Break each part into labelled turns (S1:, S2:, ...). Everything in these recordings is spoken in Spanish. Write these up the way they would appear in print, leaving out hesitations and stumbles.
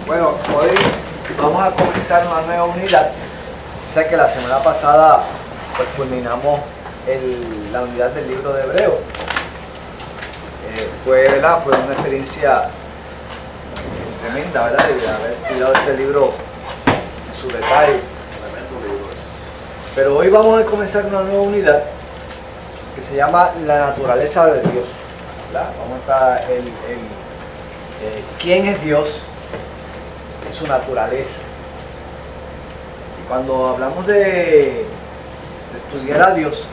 S1: Bueno, hoy vamos a comenzar una nueva unidad. O sea que la semana pasada pues culminamos la unidad del libro de Hebreo. Fue una experiencia tremenda, ¿verdad? De haber estudiado ese libro en su detalle. Tremendo libro es. Pero hoy vamos a comenzar una nueva unidad que se llama La naturaleza de Dios, ¿verdad? Vamos a estar ¿quién es Dios? Su naturaleza. Y cuando hablamos de estudiar a Dios,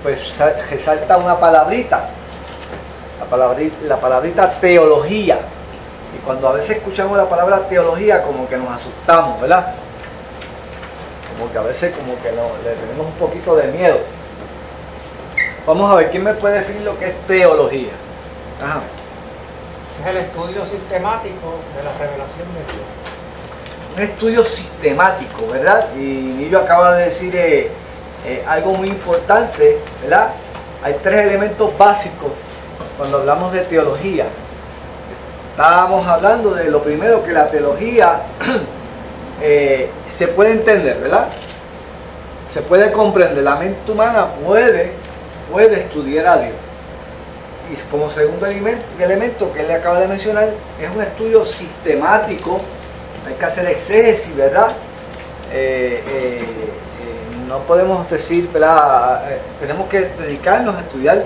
S1: pues resalta una palabrita, la palabrita teología. Y cuando a veces escuchamos la palabra teología, como que nos asustamos, ¿verdad? Como que a veces le tenemos un poquito de miedo. Vamos a ver, ¿quién me puede definir lo que es teología? Ajá.
S2: Es el estudio sistemático de la revelación de Dios.
S1: Un estudio sistemático, ¿verdad? Y Nillo acaba de decir algo muy importante, ¿verdad? Hay tres elementos básicos cuando hablamos de teología. Estábamos hablando de lo primero, que la teología se puede entender, ¿verdad? Se puede comprender, la mente humana puede estudiar a Dios. Y como segundo elemento que él le acaba de mencionar, es un estudio sistemático. Hay que hacer exégesis, ¿verdad? No podemos decir, ¿verdad? Tenemos que dedicarnos a estudiar,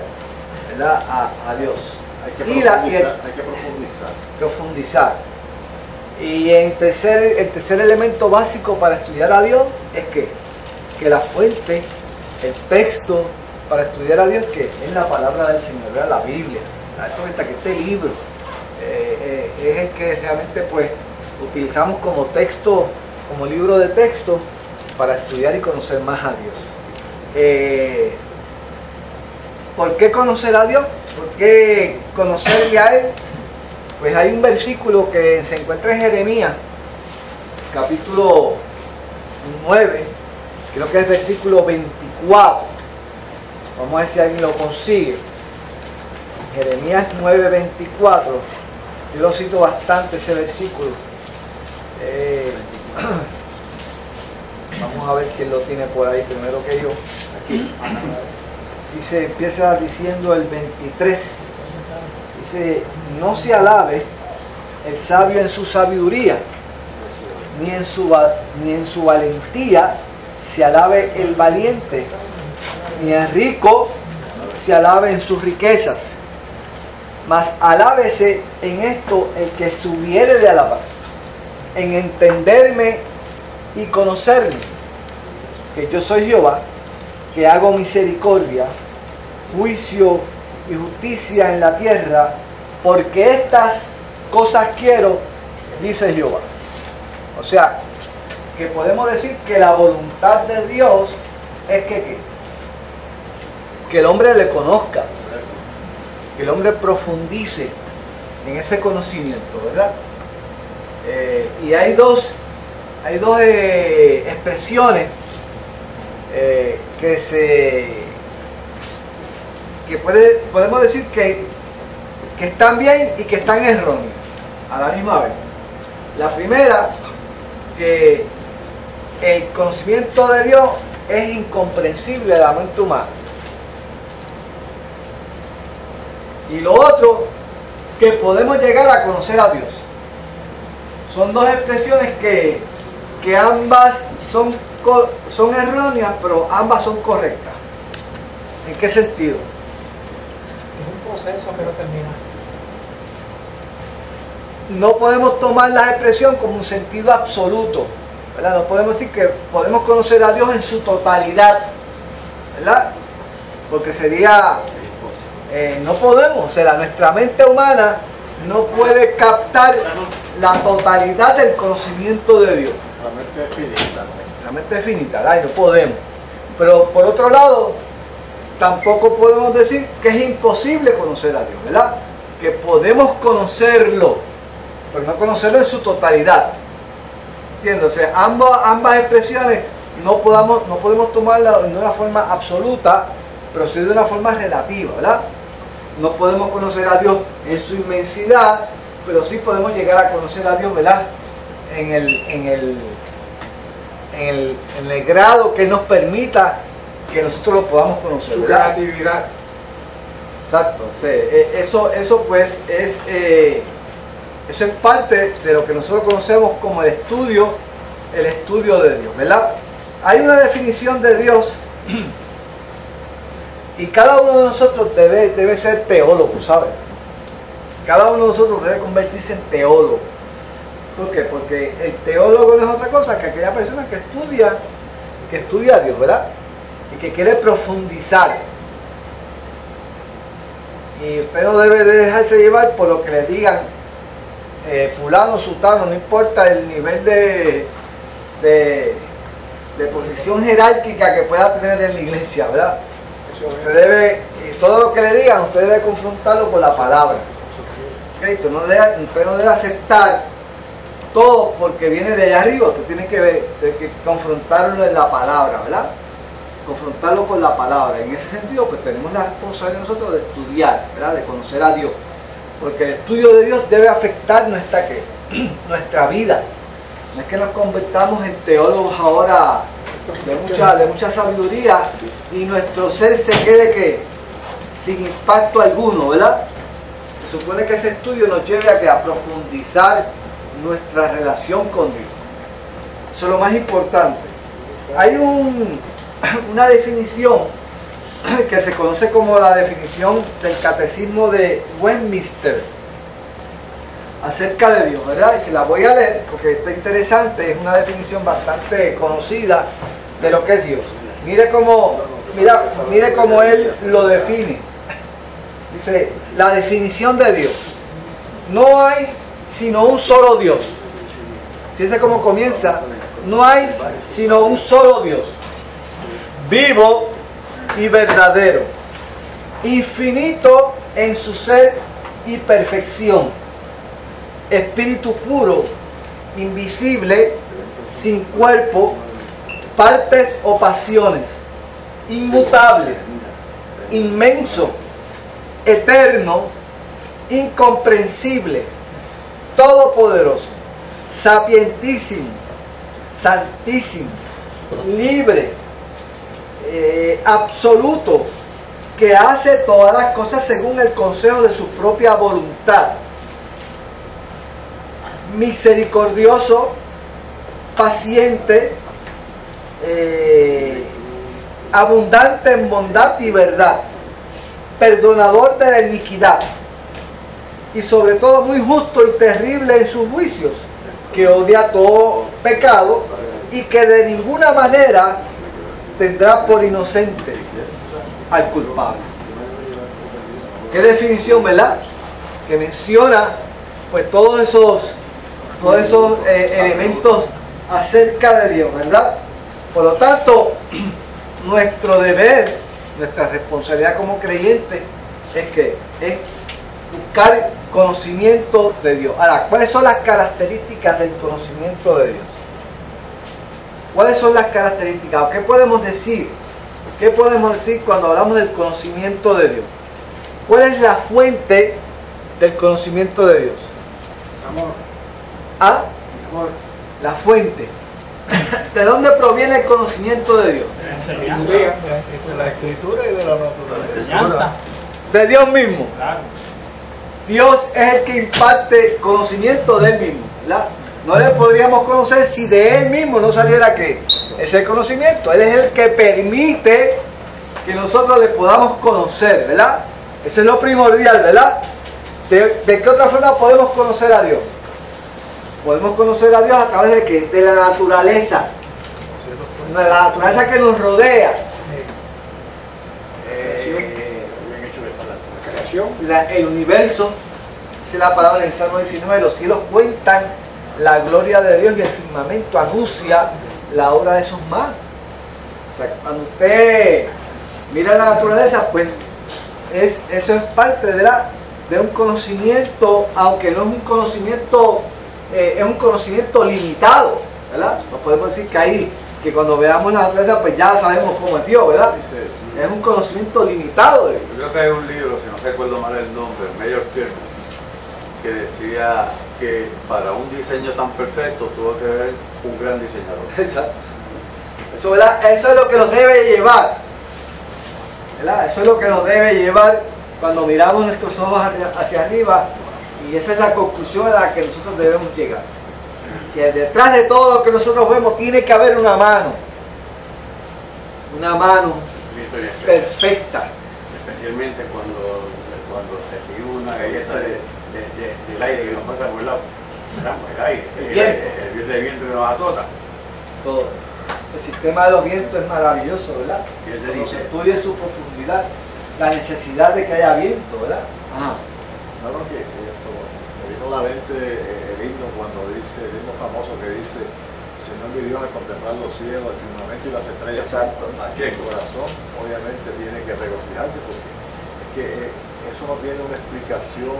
S1: ¿verdad? a Dios.
S3: Hay que
S1: profundizar. Y el tercer elemento básico para estudiar a Dios es que la fuente, el texto para estudiar a Dios, que es la palabra del Señor, ¿verdad? La Biblia. Que este libro es el que realmente pues utilizamos como texto, como libro de texto para estudiar y conocer más a Dios. ¿Por qué conocer a Dios? ¿Por qué conocerle a Él? Pues hay un versículo que se encuentra en Jeremías, capítulo 9, creo que es el versículo 24. Vamos a ver si alguien lo consigue. Jeremías 9:24. Yo lo cito bastante ese versículo. Vamos a ver quién lo tiene por ahí primero que yo. Aquí. Dice, empieza diciendo el 23. Dice, no se alabe el sabio en su sabiduría, ni en su valentía se alabe el valiente, ni el rico se alabe en sus riquezas, mas alábese en esto el que se hubiere de alabar, en entenderme y conocerme, que yo soy Jehová, que hago misericordia, juicio y justicia en la tierra, porque estas cosas quiero, dice Jehová. O sea, que podemos decir que la voluntad de Dios es que el hombre le conozca, que el hombre profundice en ese conocimiento, ¿verdad? Y hay dos expresiones podemos decir que están bien y que están erróneas a la misma vez. La primera, que el conocimiento de Dios es incomprensible a la mente humana. Y lo otro, que podemos llegar a conocer a Dios. Son dos expresiones que ambas son erróneas, pero ambas son correctas. ¿En qué sentido?
S2: Es un proceso que no termina.
S1: No podemos tomar la expresión como un sentido absoluto, ¿verdad? No podemos decir que podemos conocer a Dios en su totalidad, ¿verdad? Porque sería... no podemos, o sea, nuestra mente humana no puede captar la totalidad del conocimiento de Dios.
S3: La mente es finita.
S1: La mente es finita, ¿verdad? Y no podemos. Pero por otro lado, tampoco podemos decir que es imposible conocer a Dios, ¿verdad? Que podemos conocerlo, pero no conocerlo en su totalidad. ¿Entiendes? O sea, ambas expresiones no podemos tomarlas de una forma absoluta, pero sí de una forma relativa, ¿verdad? No podemos conocer a Dios en su inmensidad, pero sí podemos llegar a conocer a Dios, ¿verdad? en el grado que nos permita que nosotros lo podamos conocer.
S4: Su
S1: ¿verdad?
S4: creatividad.
S1: Exacto, sí, eso pues eso es parte de lo que nosotros conocemos como el estudio de Dios, ¿verdad? Hay una definición de Dios y cada uno de nosotros debe ser teólogo, ¿sabes? Cada uno de nosotros debe convertirse en teólogo. ¿Por qué? Porque el teólogo no es otra cosa que aquella persona que estudia a Dios, ¿verdad? Y que quiere profundizar. Y usted no debe dejarse llevar por lo que le digan fulano, sutano, no importa el nivel de posición jerárquica que pueda tener en la iglesia, ¿verdad? Usted debe, todo lo que le digan, usted debe confrontarlo con la palabra. ¿Okay? Usted no debe aceptar todo porque viene de allá arriba, usted tiene que confrontarlo en la palabra, ¿verdad? Confrontarlo con la palabra. En ese sentido, pues tenemos la responsabilidad nosotros de estudiar, ¿verdad? De conocer a Dios. Porque el estudio de Dios debe afectar nuestra vida. No es que nos convertamos en teólogos ahora de mucha sabiduría y nuestro ser se quede que sin impacto alguno, ¿verdad? Se supone que ese estudio nos lleve a profundizar nuestra relación con Dios. Eso es lo más importante. Hay una definición que se conoce como la definición del Catecismo de Westminster acerca de Dios, ¿verdad? Y se la voy a leer porque está interesante, es una definición bastante conocida de lo que es Dios. Mire cómo él lo define. Dice, la definición de Dios: no hay sino un solo Dios. Fíjense cómo comienza: no hay sino un solo Dios, vivo y verdadero, infinito en su ser y perfección, espíritu puro, invisible, sin cuerpo, partes o pasiones, inmutable, inmenso, eterno, incomprensible, todopoderoso, sapientísimo, santísimo, libre, absoluto, que hace todas las cosas según el consejo de su propia voluntad, misericordioso, paciente, abundante en bondad y verdad, perdonador de la iniquidad y sobre todo muy justo y terrible en sus juicios, que odia todo pecado y que de ninguna manera tendrá por inocente al culpable. Qué definición, ¿verdad? Que menciona pues todos esos elementos acerca de Dios, ¿verdad? Por lo tanto, nuestro deber, nuestra responsabilidad como creyentes es buscar conocimiento de Dios. Ahora, ¿cuáles son las características del conocimiento de Dios? ¿Cuáles son las características? ¿O qué podemos decir? ¿Qué podemos decir cuando hablamos del conocimiento de Dios? ¿Cuál es la fuente del conocimiento de Dios?
S4: Amor.
S1: ¿Ah?
S4: Amor.
S1: La fuente. ¿De dónde proviene el conocimiento de Dios?
S2: Enseñanza.
S4: De la escritura y de la naturaleza.
S2: Enseñanza.
S1: De Dios mismo.
S2: Claro.
S1: Dios es el que imparte conocimiento de Él mismo, ¿verdad? No le podríamos conocer si de Él mismo no saliera ¿qué? Ese conocimiento. Él es el que permite que nosotros le podamos conocer, ¿verdad? Eso es lo primordial, ¿verdad? ¿De qué otra forma podemos conocer a Dios? Podemos conocer a Dios a través de ¿qué? De la naturaleza. La naturaleza que nos rodea. El universo, dice la palabra en el Salmo 19, los cielos cuentan la gloria de Dios y el firmamento anuncia la obra de sus manos. O sea, cuando usted mira la naturaleza, pues eso es parte de un conocimiento, aunque no es un conocimiento, es un conocimiento limitado, ¿verdad? No podemos decir que cuando veamos la naturaleza, pues ya sabemos cómo es Dios, ¿verdad? Es un conocimiento limitado.
S5: Yo creo que hay un libro, si no recuerdo mal el nombre, Mayor Stern, que decía que para un diseño tan perfecto tuvo que haber un gran diseñador.
S1: Exacto. Eso, ¿verdad? Eso es lo que nos debe llevar, ¿verdad? Eso es lo que nos debe llevar cuando miramos nuestros ojos hacia arriba, y esa es la conclusión a la que nosotros debemos llegar. Que detrás de todo lo que nosotros vemos tiene que haber una mano perfecta.
S5: Especialmente cuando recibimos una belleza del aire que nos pasa por el lado. El aire, el viento que nos azota.
S1: Todo. El sistema de los vientos es maravilloso, ¿verdad?
S5: Cuando
S1: se estudia en su profundidad la necesidad de que haya viento, ¿verdad? Ajá.
S3: No, que esto, me vino a la mente el himno cuando dice, el himno famoso que dice: Señor mi Dios, al contemplar los cielos, el firmamento y las estrellas.
S1: Exacto.
S3: El corazón obviamente tiene que regocijarse, porque es que eso no tiene una explicación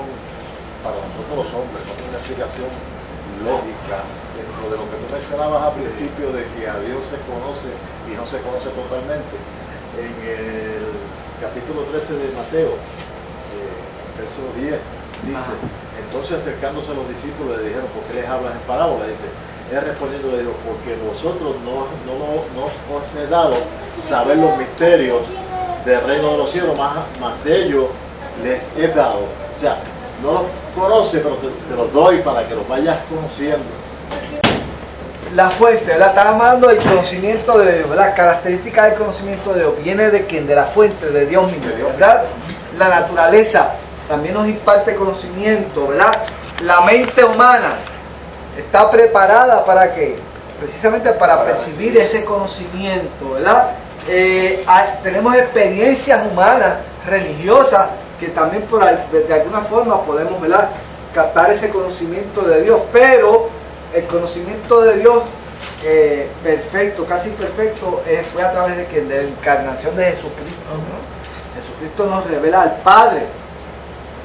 S3: para nosotros los hombres, no tiene una explicación lógica dentro de lo que tú mencionabas al principio, de que a Dios se conoce y no se conoce totalmente. En el capítulo 13 de Mateo, verso 10, dice: entonces acercándose a los discípulos le dijeron: ¿por qué les hablas en parábola? Dice, él respondiendo le dijo: porque vosotros no os he dado saber los misterios del reino de los cielos, más ellos les he dado. O sea, no los conoces, pero te los doy para que los vayas conociendo.
S1: La fuente, ¿verdad? Estábamos hablando del conocimiento de Dios, ¿verdad? Característica del conocimiento de Dios viene de quién, de la fuente, de Dios mismo, ¿verdad? La naturaleza también nos imparte conocimiento, ¿verdad? La mente humana está preparada para qué, precisamente para percibir ese conocimiento, ¿verdad? Tenemos experiencias humanas, religiosas, que también de alguna forma podemos, ¿verdad?, captar ese conocimiento de Dios, pero el conocimiento de Dios perfecto, casi perfecto, fue a través de la encarnación de Jesucristo, ¿no? Jesucristo nos revela al Padre.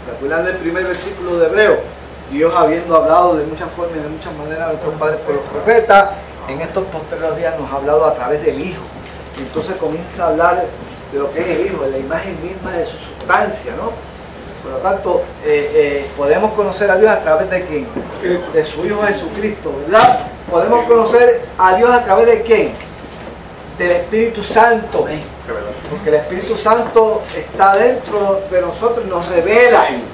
S1: ¿Se acuerdan del primer versículo de Hebreo? Dios, habiendo hablado de muchas formas y de muchas maneras a nuestros padres por los profetas, en estos posteriores días nos ha hablado a través del Hijo. Y entonces comienza a hablar de lo que es el Hijo, de la imagen misma de su sustancia, ¿no? Por lo tanto, podemos conocer a Dios a través de quién, de su Hijo Jesucristo, ¿verdad? Podemos conocer a Dios a través de quién, del Espíritu Santo, porque el Espíritu Santo está dentro de nosotros y nos revela. Y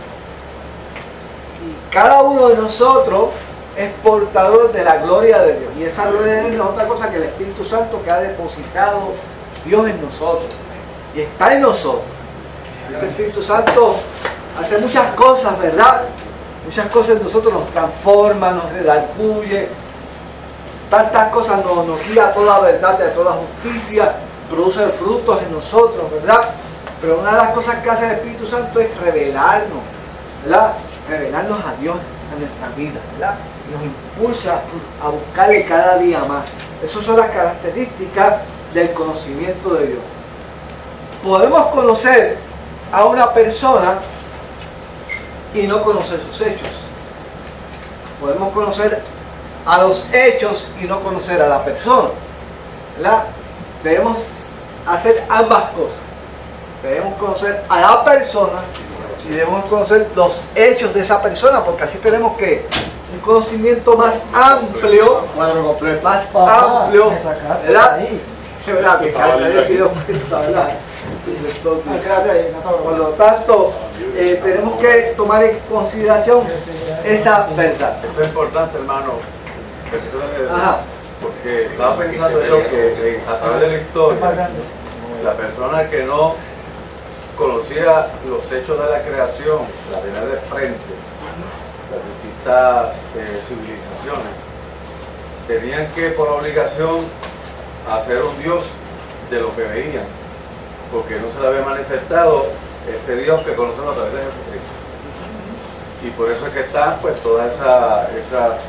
S1: cada uno de nosotros es portador de la gloria de Dios, y esa gloria de Dios no es otra cosa que el Espíritu Santo que ha depositado Dios en nosotros y está en nosotros. Ese Espíritu Santo hace muchas cosas, ¿verdad? Muchas cosas en nosotros, nos transforma, nos redarguye, tantas cosas nos guía a toda verdad y a toda justicia, produce frutos en nosotros, ¿verdad? Pero una de las cosas que hace el Espíritu Santo es revelarnos, ¿verdad? Revelarnos a Dios en nuestra vida, ¿verdad? Y nos impulsa a buscarle cada día más. Esas son las características del conocimiento de Dios. Podemos conocer a una persona y no conocer sus hechos. Podemos conocer a los hechos y no conocer a la persona, ¿verdad? Debemos hacer ambas cosas. Debemos conocer a la persona y debemos conocer los hechos de esa persona, porque así tenemos que un conocimiento más amplio, más amplio, ¿verdad? ¿Verdad? Que cada vez ha sido cuenta, ¿verdad? Entonces, por lo tanto, tenemos que tomar en consideración esa verdad.
S5: Eso es importante, hermano, porque estaba pensando yo que a través de la historia, la persona que no conocía los hechos de la creación, la tenía de frente, las distintas civilizaciones, tenían que, por obligación, hacer un Dios de lo que veían, porque no se le había manifestado ese Dios que conocemos a través de Jesucristo. Y por eso es que están pues todas esas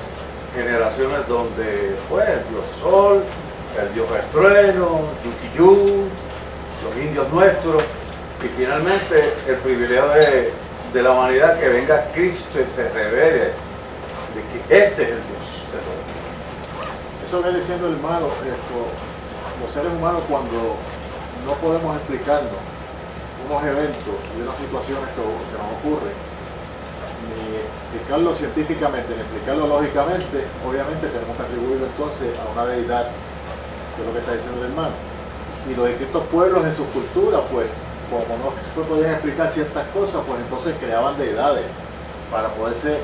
S5: generaciones donde pues el Dios Sol, el Dios del trueno, Yuki-Yu, los indios nuestros, y finalmente el privilegio de la humanidad, que venga Cristo y se revele de que este es el Dios de todo.
S3: Eso viene diciendo, hermano, los seres humanos, cuando no podemos explicarnos unos eventos y unas situaciones que nos ocurren, ni explicarlo científicamente, ni explicarlo lógicamente, obviamente tenemos que atribuirlo entonces a una deidad, que es lo que está diciendo el hermano. Y los distintos pueblos en sus culturas, pues, como no se podían explicar ciertas cosas, pues entonces creaban deidades para poderse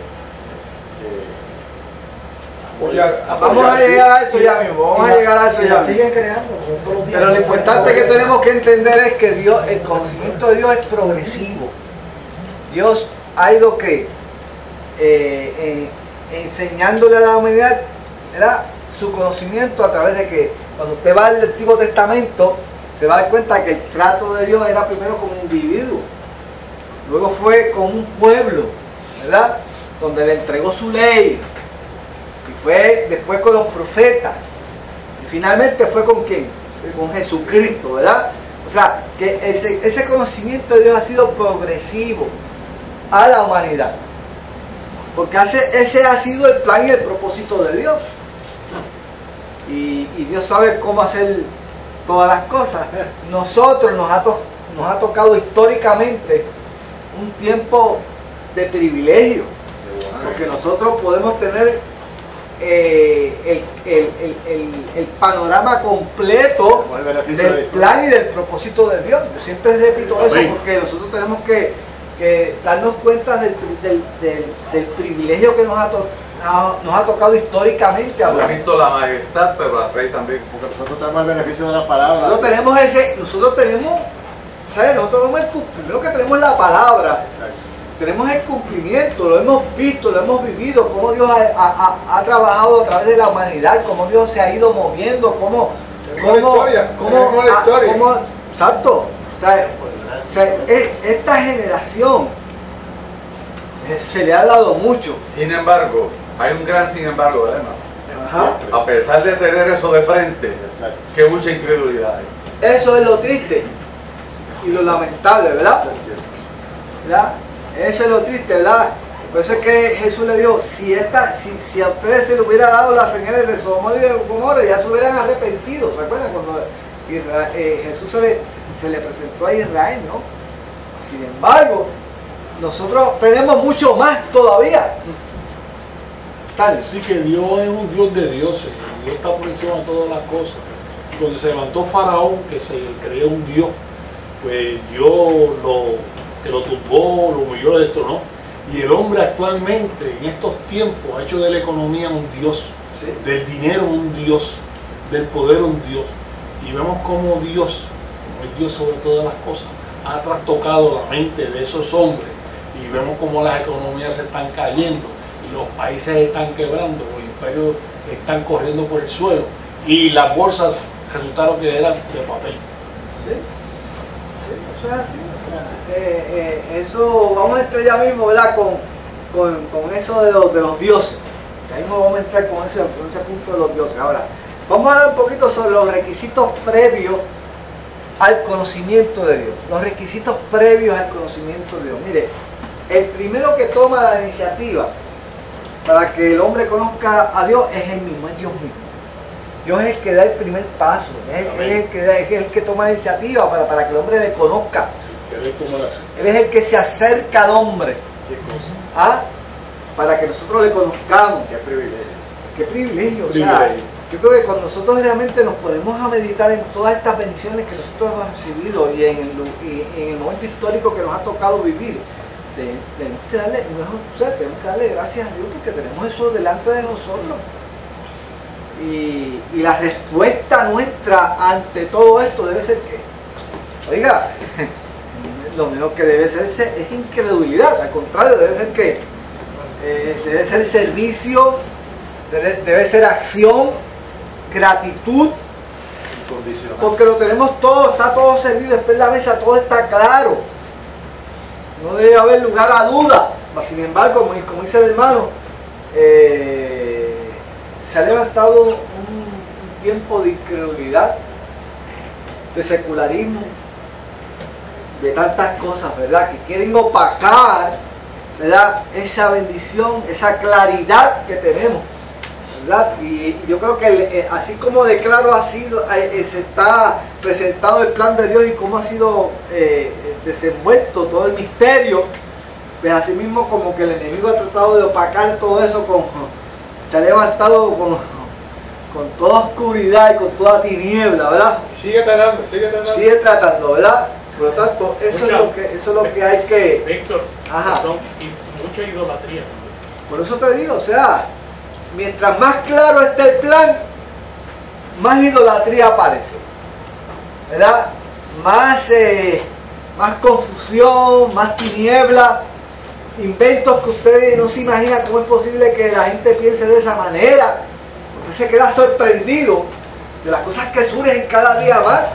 S1: Vamos a llegar a eso ya mismo, vamos a llegar a eso ya mismo.
S4: Siguen creando, porque todos los días
S1: Pero lo
S4: se
S1: importante
S4: hacen
S1: que tenemos que entender es que Dios, el conocimiento de Dios es progresivo. Dios ha ido que enseñándole a la humanidad, ¿verdad?, su conocimiento a través de que cuando usted va al Antiguo Testamento se va a dar cuenta que el trato de Dios era primero con un individuo, luego fue con un pueblo, ¿verdad?, donde le entregó su ley, y fue después con los profetas, y finalmente fue con ¿quién? Con Jesucristo, ¿verdad? O sea, que ese conocimiento de Dios ha sido progresivo a la humanidad, porque ese ha sido el plan y el propósito de Dios, y Dios sabe cómo hacer todas las cosas. Nosotros nos ha tocado históricamente un tiempo de privilegio, porque nosotros podemos tener el panorama completo del plan y del propósito de Dios. Yo siempre repito eso, porque nosotros tenemos que darnos cuenta del privilegio que nos ha tocado históricamente.
S5: Hemos visto la majestad, pero la rey también.
S3: Porque nosotros tenemos el beneficio de la palabra.
S1: Nosotros tenemos, ¿sabes? Primero que tenemos la palabra.
S3: Exacto.
S1: Tenemos el cumplimiento, lo hemos visto, lo hemos vivido, cómo Dios ha trabajado a través de la humanidad, cómo Dios se ha ido moviendo, exacto. Esta generación se le ha dado mucho.
S5: Sin embargo, hay un gran sin embargo, ¿verdad, hermano?
S1: Ajá.
S5: A pesar de tener eso de frente,
S3: Exacto.
S5: que mucha incredulidad hay.
S1: Eso es lo triste y lo lamentable, ¿verdad?
S3: Es cierto.
S1: ¿Verdad? Eso es lo triste, ¿verdad? Por eso es que Jesús le dijo, si a ustedes se les hubiera dado las señales de Sodoma y de Gomorra, ya se hubieran arrepentido. ¿Se acuerdan cuando Jesús se le presentó a Israel, ¿no? Sin embargo, nosotros tenemos mucho más todavía.
S6: Sí, que Dios es un Dios de dioses, Dios está por encima de todas las cosas. Y cuando se levantó Faraón, que se creía un Dios, pues Dios lo tumbó, lo humilló, lo destronó. Y el hombre actualmente, en estos tiempos, ha hecho de la economía un Dios,
S1: Sí.
S6: del dinero un Dios, del poder un Dios. Y vemos cómo Dios, como es Dios sobre todas las cosas, ha trastocado la mente de esos hombres. Y vemos cómo las economías se están cayendo, y los países están quebrando, los imperios están corriendo por el suelo, y las bolsas resultaron que eran de papel.
S1: Sí, eso es así. Eso, vamos a entrar ya mismo, ¿verdad? Con eso de los dioses. Ya mismo vamos a entrar con ese punto de los dioses. Ahora, vamos a hablar un poquito sobre los requisitos previos al conocimiento de Dios. Los requisitos previos al conocimiento de Dios. Mire, el primero que toma la iniciativa para que el hombre conozca a Dios es el mismo, es Dios mismo. Dios es el que da el primer paso, es el que toma la iniciativa para que el hombre le conozca. Él es el que se acerca al hombre.
S3: ¿Qué cosa?
S1: Para que nosotros le conozcamos.
S3: Qué privilegio.
S1: Qué privilegio. O sea, yo creo que cuando nosotros realmente nos ponemos a meditar en todas estas bendiciones que nosotros hemos recibido y en el momento histórico que nos ha tocado vivir, tenemos que darle gracias a Dios porque tenemos eso delante de nosotros. Y la respuesta nuestra ante todo esto debe ser que, oiga, lo menos que debe ser es incredulidad. Al contrario, debe ser que debe ser servicio, debe ser acción, gratitud,
S3: Incondicional.
S1: porque lo tenemos todo, está todo servido, está en la mesa, todo está claro. No debe haber lugar a duda. Sin embargo, como dice el hermano, se ha levantado un tiempo de incredulidad, de secularismo, de tantas cosas, ¿verdad? Que quieren opacar, ¿verdad? Esa bendición, esa claridad que tenemos, ¿verdad? Y yo creo que así como de claro ha sido, se está presentado el plan de Dios y cómo ha sido desenvuelto todo el misterio, pues así mismo como que el enemigo ha tratado de opacar todo eso, se ha levantado con toda oscuridad y con toda tiniebla, ¿verdad?
S6: Sigue tratando, sigue tratando.
S1: Sigue tratando, ¿verdad? Por lo tanto, eso es lo que hay que...
S7: Víctor,
S1: Ajá.
S7: y mucha idolatría.
S1: Por eso te digo, o sea, mientras más claro esté el plan, más idolatría aparece, ¿verdad? Más confusión, más tiniebla, inventos que ustedes no se imaginan cómo es posible que la gente piense de esa manera. Usted se queda sorprendido de las cosas que surgen cada día más.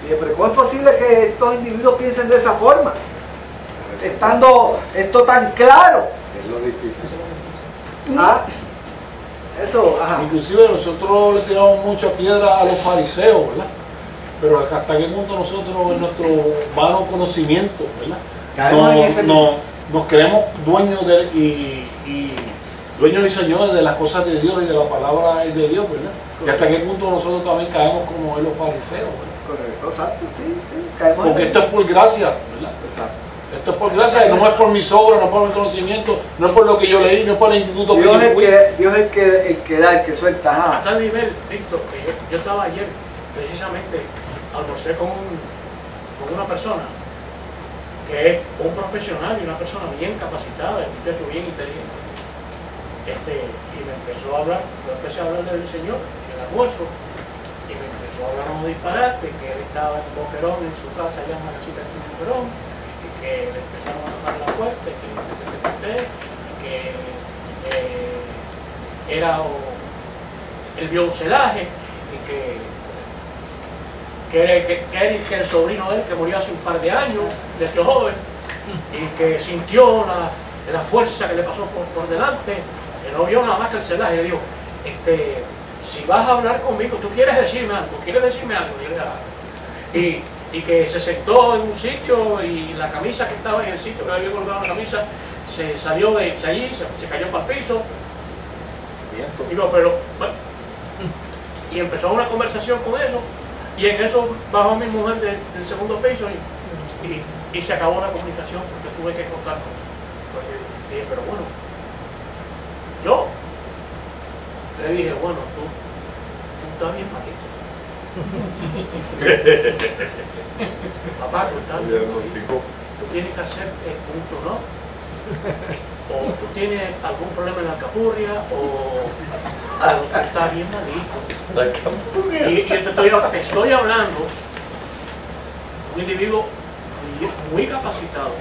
S1: Y dice, pero ¿cómo es posible que estos individuos piensen de esa forma? Estando esto tan claro.
S3: Es lo difícil.
S1: ¿Ah? Eso, ajá.
S6: Inclusive nosotros le tiramos mucha piedra a los fariseos, ¿verdad? Pero hasta qué punto nosotros en nuestro vano conocimiento, ¿verdad?
S1: Caemos en ese
S6: Nos creemos dueños dueños y señores de las cosas de Dios y de la palabra de Dios, ¿verdad? Y hasta qué punto nosotros también caemos como en los fariseos, ¿verdad?
S1: Correcto, exacto, sí, caemos
S6: Porque
S1: en
S6: esto es por gracia, ¿verdad?
S1: exacto.
S6: Esto es por gracia, no es por mis obras, no es por mi conocimiento, no es por lo que yo leí, no es por el instituto que
S1: Dios
S6: yo
S1: es
S6: fui.
S1: Dios es el que da, el que suelta,
S7: A
S1: ajá.
S7: tal nivel, Víctor, que yo estaba ayer, precisamente, almorcé con una persona que es un profesional y una persona bien capacitada, un muchacho bien inteligente. Y me empezó a hablar, yo empecé a hablar del Señor en el almuerzo, y me empezó a hablar unos disparates, que él estaba en Boquerón, en su casa allá en la casita de Boquerón, y que le empezaron a tocar la puerta, que era el vio un celaje, y que el sobrino de él, que murió hace un par de años, de este joven, y que sintió la fuerza que le pasó por delante, que no vio nada más que el celaje. Le digo, si vas a hablar conmigo, tú quieres decirme algo, y que se sentó en un sitio y la camisa que estaba en el sitio, que había colgado la camisa, se salió de allí, se cayó para el piso. Digo, pero bueno, y empezó una conversación con eso, y en eso bajó mi mujer del segundo piso y se acabó la comunicación porque tuve que cortar. Dije, pero bueno, yo le dije, bueno, tú estás bien malito. Papá, tú estás bien malito. Tú tienes que hacer el punto, ¿no? O tú tienes algún problema en la capurria, o tú estás bien malito. Y te estoy hablando de un individuo muy capacitado,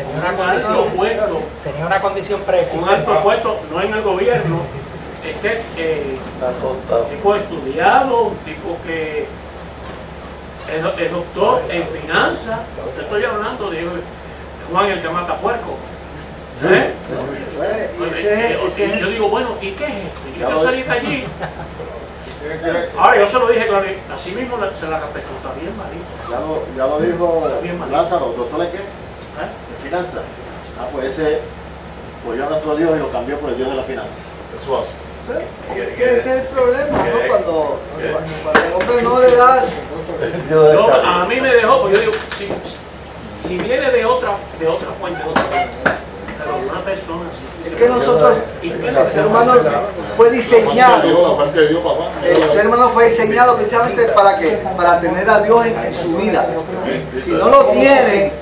S2: tenía una condición preexistente.
S7: un alto puesto, no en el gobierno, tipo estudiado, un tipo que es doctor en finanzas. Te estoy hablando de Juan el que mata puerco. Yo digo, bueno, ¿y qué es esto? Yo quiero salir de allí. Ahora yo se lo dije, claro, así mismo se la respeto, está bien malito.
S3: Ya lo dijo
S7: Bien malito.
S3: Lázaro, ¿doctor en qué? En finanzas. Pues cogió a nuestro Dios y lo cambió por el Dios de la finanza.
S6: Eso hace.
S1: Sí, es que ese es el problema, ¿no? Cuando el hombre no le da
S7: A mí me dejó, pues yo digo, si viene de otra fuente, pero una persona así.
S1: es que nosotros, el ser humano fue diseñado,
S6: La parte de Dios, papá.
S1: el ser humano fue diseñado precisamente para tener a Dios en su vida. Si no lo tiene,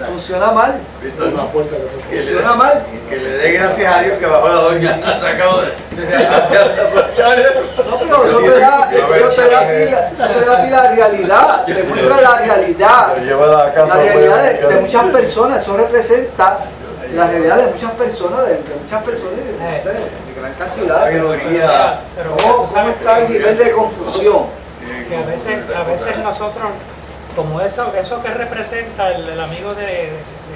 S1: funciona mal.
S6: Una puerta que
S1: Funciona mal.
S5: Que le dé gracias a Dios que bajó la doña. Sacado de.
S1: No, pero eso te da a ti la realidad, te muestra la realidad. La realidad de muchas personas, eso representa la realidad de muchas personas, de gran cantidad.
S2: Pero
S1: ¿Cómo está el nivel de confusión?
S2: que a veces nosotros, como eso que representa el amigo de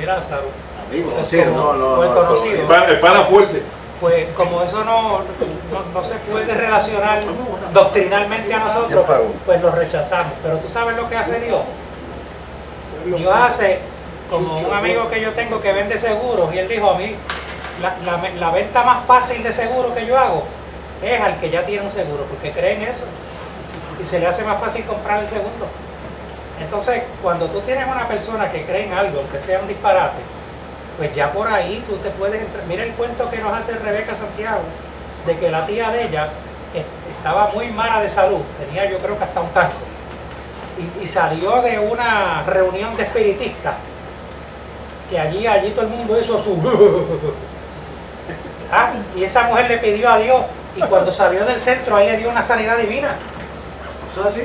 S2: Lázaro,
S3: Amigo,
S2: o el conocido,
S6: el pana fuerte.
S2: pues como eso no se puede relacionar doctrinalmente a nosotros, pues lo rechazamos. Pero tú sabes lo que hace Dios. Dios hace como un amigo que yo tengo que vende seguros, y él dijo a mí, la venta más fácil de seguro que yo hago es al que ya tiene un seguro, porque cree en eso y se le hace más fácil comprar el segundo. Entonces, cuando tú tienes una persona que cree en algo, aunque sea un disparate, pues ya por ahí tú te puedes entrar. Mira el cuento que nos hace Rebeca Santiago, de que la tía de ella estaba muy mala de salud, tenía yo creo que hasta un cáncer, y salió de una reunión de espiritistas, que allí todo el mundo hizo su... y esa mujer le pidió a Dios, y cuando salió del centro, ahí le dio una sanidad divina.
S1: ¿Eso es así?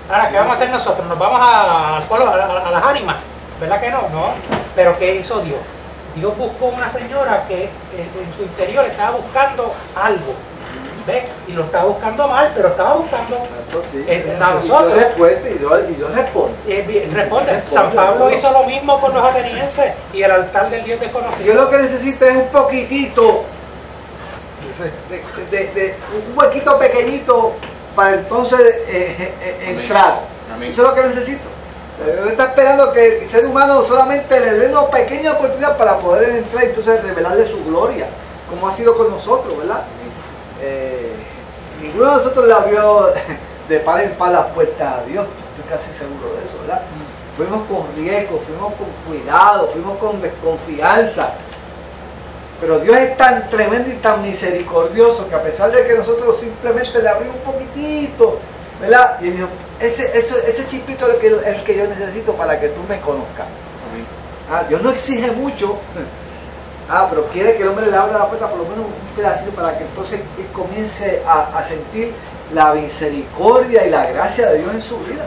S2: Ahora, ¿qué vamos a hacer nosotros? ¿Nos vamos al pueblo, a las ánimas? ¿Verdad que no? No. ¿Pero qué hizo Dios? Dios buscó una señora que en su interior estaba buscando algo. ¿Ves? Y lo estaba buscando mal, pero estaba buscando.
S1: Exacto, sí.
S2: A nosotros.
S1: Y Dios responde.
S2: Responde. San Pablo hizo lo mismo con los atenienses y el altar del Dios desconocido.
S1: Yo lo que necesito es un poquitito, de un huequito pequeñito para entonces entrar.
S5: Amén.
S1: Eso es lo que necesito. Dios está esperando que el ser humano solamente le dé una pequeña oportunidad para poder entrar y entonces revelarle su gloria, como ha sido con nosotros, ¿verdad? Ninguno de nosotros le abrió de par en par las puertas a Dios, estoy casi seguro de eso, ¿verdad? Fuimos con riesgo, fuimos con cuidado, fuimos con desconfianza, pero Dios es tan tremendo y tan misericordioso que a pesar de que nosotros simplemente le abrimos un poquitito, ¿verdad? Y Él dijo, ese chispito es el que yo necesito para que tú me conozcas. Dios no exige mucho, pero quiere que el hombre le abra la puerta por lo menos un pedacito para que entonces él comience a sentir la misericordia y la gracia de Dios en su vida.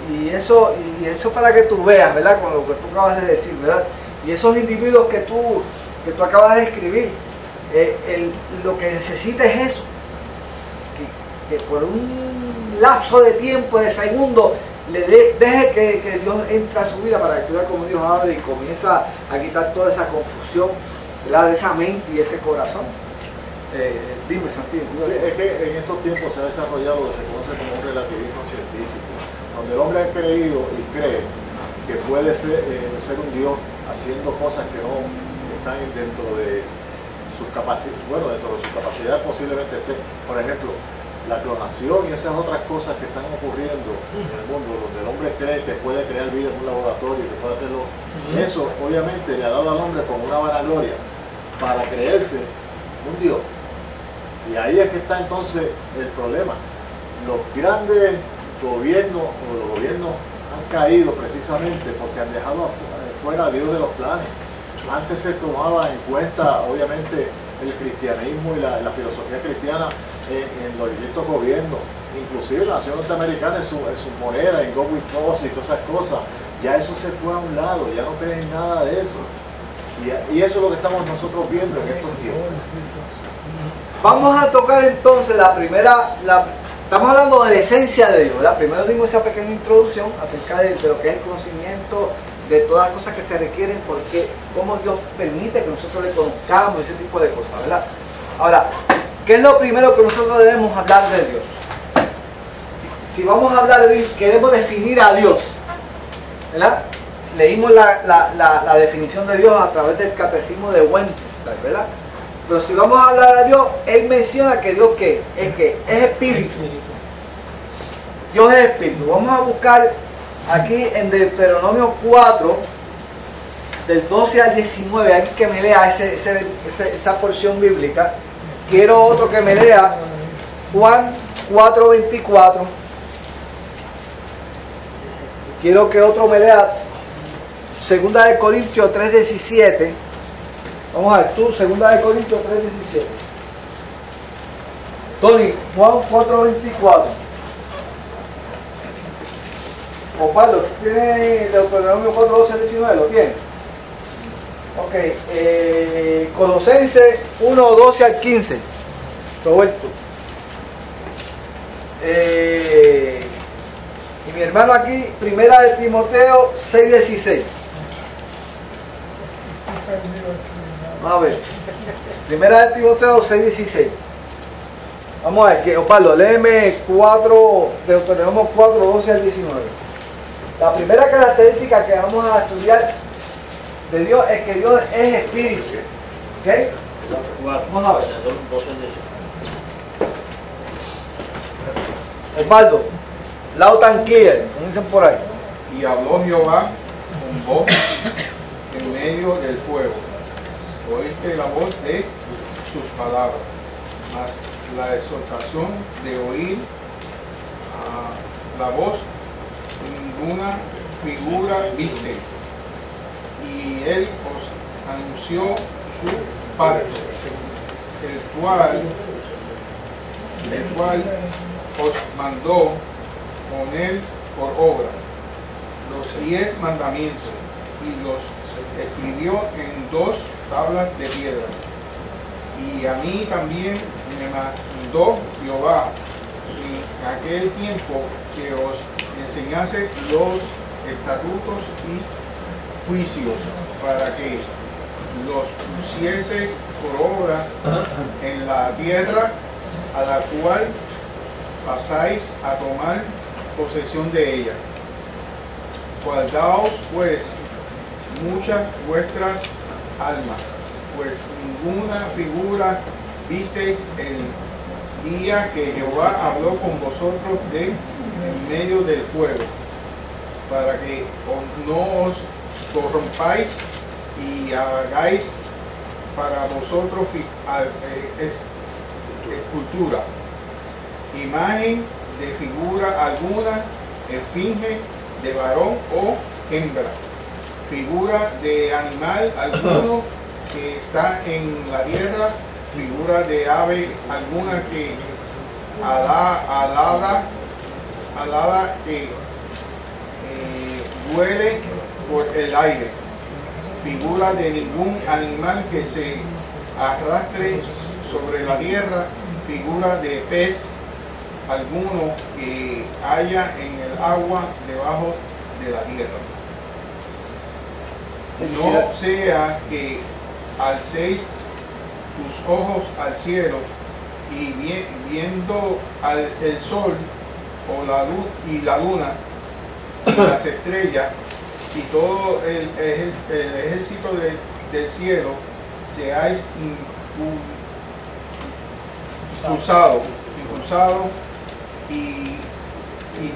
S1: Y eso para que tú veas, ¿verdad? Con lo que tú acabas de decir, ¿verdad? Y esos individuos que tú acabas de escribir, lo que necesita es eso, que por un lapso de tiempo, de segundo, deje que Dios entre a su vida para que vea cómo Dios abre y comienza a quitar toda esa confusión, ¿verdad? De esa mente y ese corazón. Dime, Santiago.
S3: Sí, es que en estos tiempos se ha desarrollado lo que se conoce como un relativismo científico, donde el hombre ha creído y cree que puede ser un Dios haciendo cosas que no están dentro de sus capacidades, dentro de sus capacidades posiblemente estén. Por ejemplo, la clonación y esas otras cosas que están ocurriendo en el mundo, donde el hombre cree que puede crear vida en un laboratorio, que puede hacerlo, eso obviamente le ha dado al hombre como una vanagloria para creerse un Dios. Y ahí es que está entonces el problema. Los grandes gobiernos o los gobiernos han caído precisamente porque han dejado fuera a Dios de los planes. Antes se tomaba en cuenta obviamente el cristianismo y la filosofía cristiana en los distintos gobiernos, inclusive la nación norteamericana en su moneda, en Go With Us y todas esas cosas. Ya eso se fue a un lado, ya no creen nada de eso. Y eso es lo que estamos nosotros viendo en estos tiempos.
S1: Vamos a tocar entonces estamos hablando de la esencia de Dios, ¿verdad? Primero dimos esa pequeña introducción acerca de lo que es el conocimiento de todas las cosas que se requieren, porque cómo Dios permite que nosotros le conozcamos, ese tipo de cosas, ¿verdad? Ahora, ¿qué es lo primero que nosotros debemos hablar de Dios? Si vamos a hablar de Dios, queremos definir a Dios, ¿verdad? Leímos la definición de Dios a través del catecismo de Westminster, ¿verdad? Pero si vamos a hablar de Dios, Él menciona que Dios ¿qué? Es espíritu. Dios es espíritu. Vamos a buscar aquí en Deuteronomio 4, del 12 al 19, alguien que me lea esa porción bíblica. Quiero otro que me lea Juan 4:24. Quiero que otro me lea 2 de Corintios 3:17. Vamos a ver, tú, 2 de Corintios 3:17. Tony, Juan 4:24. Osvaldo, ¿tú tienes Deuteronomio 4:12 al 19? ¿Lo tienes? Ok. Colosenses 1:12 al 15. Roberto. Y mi hermano aquí, 1 de Timoteo 6:16. Vamos a ver. 1 de Timoteo 6:16. Vamos a ver, que Osvaldo, léeme Deuteronomio 4:12 al 19. La primera característica que vamos a estudiar de Dios es que Dios es espíritu. ¿Ok? Vamos a ver. Osvaldo, loud and clear, como dicen por ahí.
S8: Y habló Jehová con voz en en medio del fuego. Oíste la voz de sus palabras, mas la exhortación de oír la voz, ninguna figura visteis. Y él os anunció su parte, el cual os mandó poner por obra los 10 mandamientos y los escribió en 2 tablas de piedra. Y a mí también me mandó Jehová en aquel tiempo que os enseñase los estatutos y juicios, para que los pusieseis por obra en la tierra a la cual pasáis a tomar posesión de ella. Guardaos pues muchas vuestras almas, pues ninguna figura visteis el día que Jehová habló con vosotros de en medio del fuego, para que no os corrompáis y hagáis para vosotros escultura, imagen de figura alguna, esfinge de varón o hembra, figura de animal alguno que está en la tierra, figura de ave alguna que alada que vuele por el aire, figura de ningún animal que se arrastre sobre la tierra, figura de pez alguno que haya en el agua debajo de la tierra. No sea que alcéis tus ojos al cielo y viendo el sol o la luz y la luna y las estrellas y todo el ejército del cielo, seáis impulsado y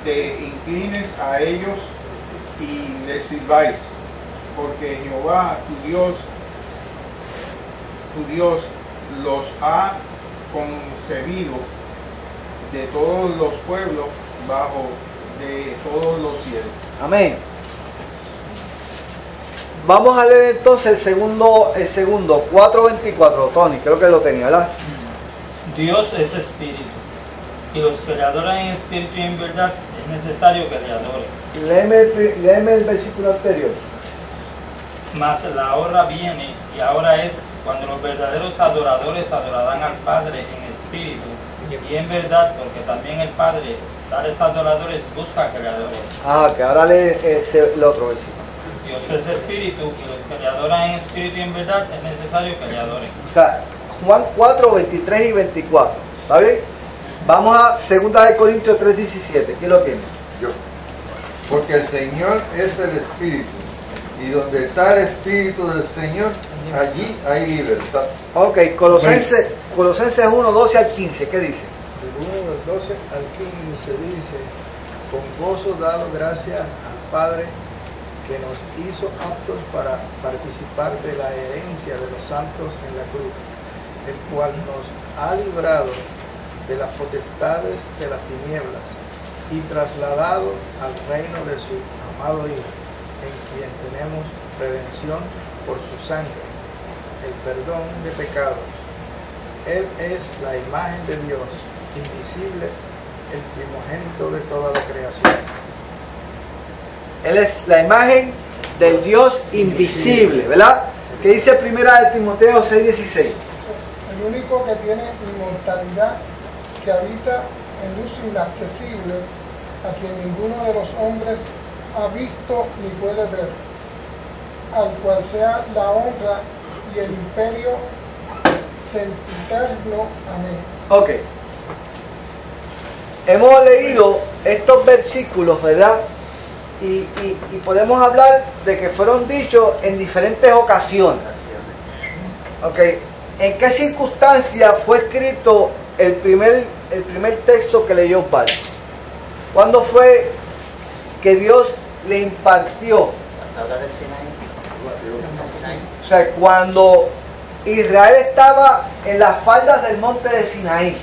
S8: te inclines a ellos y les sirváis, porque Jehová tu Dios los ha concebido de todos los pueblos bajo de todos los cielos.
S1: Amén. Vamos a leer entonces el segundo 4:24. Tony, creo que lo tenía, ¿verdad?
S9: Dios es espíritu, y los que le adoran en espíritu y en verdad es necesario que le adoren.
S1: Léeme el versículo anterior.
S9: Mas la hora viene, y ahora es, cuando los verdaderos adoradores adorarán al Padre en espíritu y en verdad, porque también el Padre, tales adoradores, busca que le adoren.
S1: Que ahora lee el otro versículo.
S9: Dios es espíritu, y los que le adoran en espíritu y en verdad es necesario que le adoren.
S1: O sea, Juan 4, 23 y 24. ¿Está bien? Vamos a 2 Corintios 3:17. ¿Quién lo tiene?
S10: Yo. Porque el Señor es el Espíritu, y donde está el Espíritu del Señor, allí hay libertad.
S1: Ok, Colosenses 1, 12 al 15. ¿Qué dice?
S4: Del 1 del 12 al 15 dice: con gozo dado gracias al Padre, que nos hizo aptos para participar de la herencia de los santos en la cruz, el cual nos ha librado de las potestades de las tinieblas y trasladado al reino de su amado Hijo, en quien tenemos redención por su sangre, el perdón de pecados. Él es la imagen de Dios, invisible, el primogénito de toda la creación.
S1: Él es la imagen del Dios invisible, ¿verdad? Que dice 1 Timoteo 6:16.
S11: El único que tiene inmortalidad, que habita en luz inaccesible, a quien ninguno de los hombres ha visto ni puede ver, al cual sea la honra y el imperio sempiterno. Amén.
S1: Ok. Hemos leído estos versículos, ¿verdad? Y podemos hablar de que fueron dichos en diferentes ocasiones. Ok. ¿En qué circunstancia fue escrito el primer texto que leyó Osvaldo? ¿Cuándo fue que Dios le impartió? sea, cuando Israel estaba en las faldas del monte de Sinaí.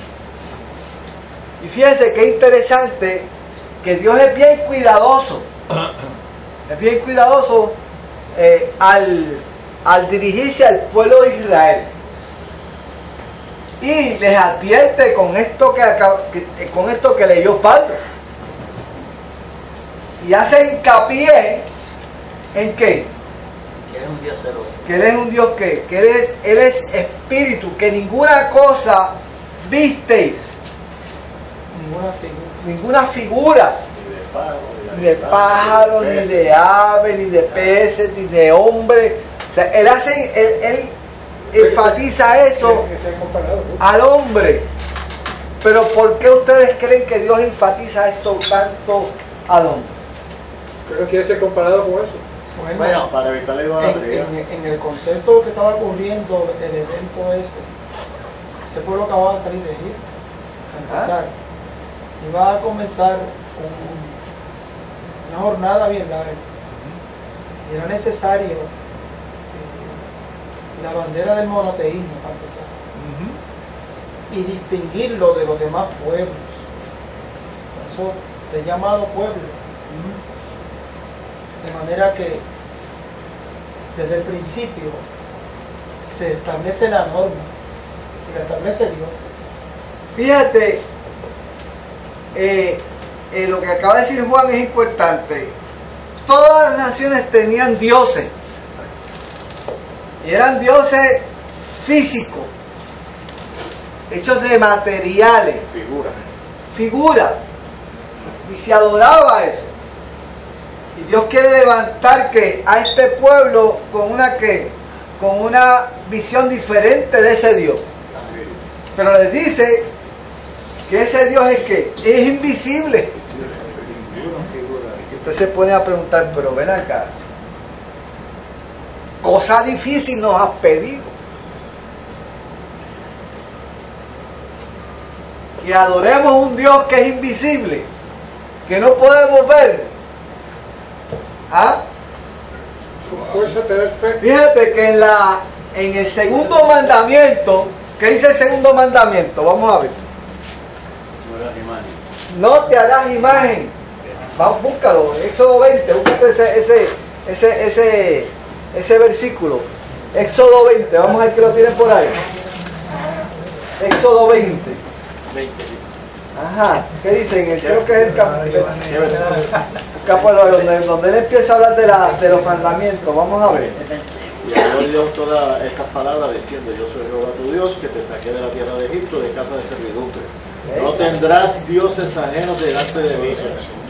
S1: Y fíjense qué interesante que Dios es bien cuidadoso. Es bien cuidadoso al dirigirse al pueblo de Israel. Y les advierte con esto que leyó Pablo. Y hace hincapié en qué.
S12: Que Él es un Dios celoso.
S1: Que Él es un Dios que Él es espíritu, que ninguna cosa visteis. Ninguna figura. Ni de pájaro, ni de ave, ni de peces, ni de hombre. O sea, Él enfatiza eso al hombre. Pero ¿por qué ustedes creen que Dios enfatiza esto tanto al hombre?
S13: Creo que quiere ser comparado con eso.
S3: Bueno, para evitar la idolatría.
S14: En el contexto que estaba ocurriendo el evento ese pueblo acababa de salir de Egipto, a empezar. Iba a comenzar una jornada bien larga. Y era necesario la bandera del monoteísmo para empezar. Y distinguirlo de los demás pueblos. Por eso te he llamado pueblo. De manera que desde el principio se establece la norma y la establece Dios.
S1: Fíjate, lo que acaba de decir Juan es importante. Todas las naciones tenían dioses. Y eran dioses físicos, hechos de materiales. Figuras. Y se adoraba eso. Y Dios quiere levantar a este pueblo con una visión diferente de ese Dios. Pero les dice que ese Dios es invisible. Y usted se pone a preguntar, pero ven acá, cosa difícil nos has pedido. Que adoremos un Dios que es invisible, que no podemos ver. ¿Ah? Fíjate que en el segundo mandamiento, ¿qué dice el segundo mandamiento? Vamos a ver. No te harás imagen. Vamos, búscalo, Éxodo 20, búscate ese versículo. Éxodo 20, vamos a ver que lo tienen por ahí. Éxodo 20. Ajá, ¿qué dicen? Creo que es el capítulo donde él empieza a hablar de los mandamientos. Vamos a ver.
S3: Y habló Dios todas estas palabras diciendo: yo soy Jehová tu Dios, que te saqué de la tierra de Egipto, de casa de servidumbre. No tendrás dioses ajenos delante de mí.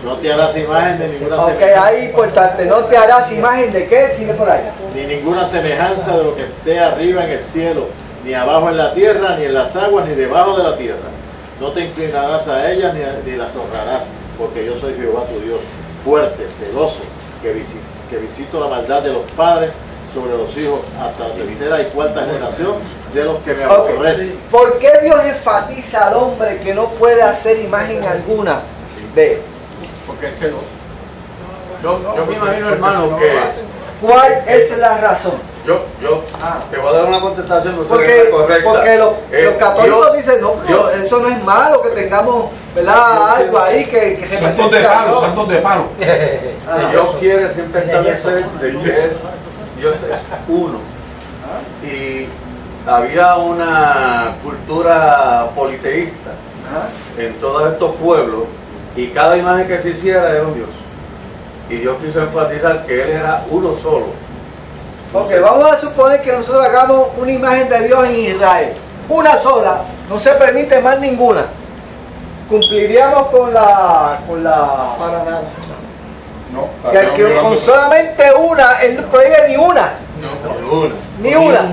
S3: No te harás imagen de ninguna semejanza.
S1: Ok, ahí importante. No te harás imagen de qué, sigue por ahí.
S3: Ni ninguna semejanza de lo que esté arriba en el cielo, ni abajo en la tierra, ni en las aguas, ni debajo de la tierra. No te inclinarás a ellas ni las honrarás, porque yo soy Jehová tu Dios, fuerte, celoso, que visito la maldad de los padres sobre los hijos hasta la tercera y cuarta generación de los que me aborrecen.
S1: ¿Por qué Dios enfatiza al hombre que no puede hacer imagen alguna de él?
S5: Porque es celoso. Yo me imagino, hermano, que...
S1: ¿Cuál es la razón?
S5: Yo te voy a dar una contestación
S1: porque los católicos
S5: Dios,
S1: dicen, no, pero eso no es malo que tengamos, ¿verdad? Algo ahí que
S6: santos de palo, santos de palo.
S5: Dios quiere siempre establecer que Dios es uno. Y había una cultura politeísta en todos estos pueblos, y cada imagen que se hiciera era un Dios. Y Dios quiso enfatizar que Él era uno solo.
S1: Ok, vamos a suponer que nosotros hagamos una imagen de Dios en Israel, una sola, no se permite más ninguna. ¿Cumpliríamos con la
S14: para nada?
S1: No, que con solamente una, Él no prohíbe ni una. Ni una.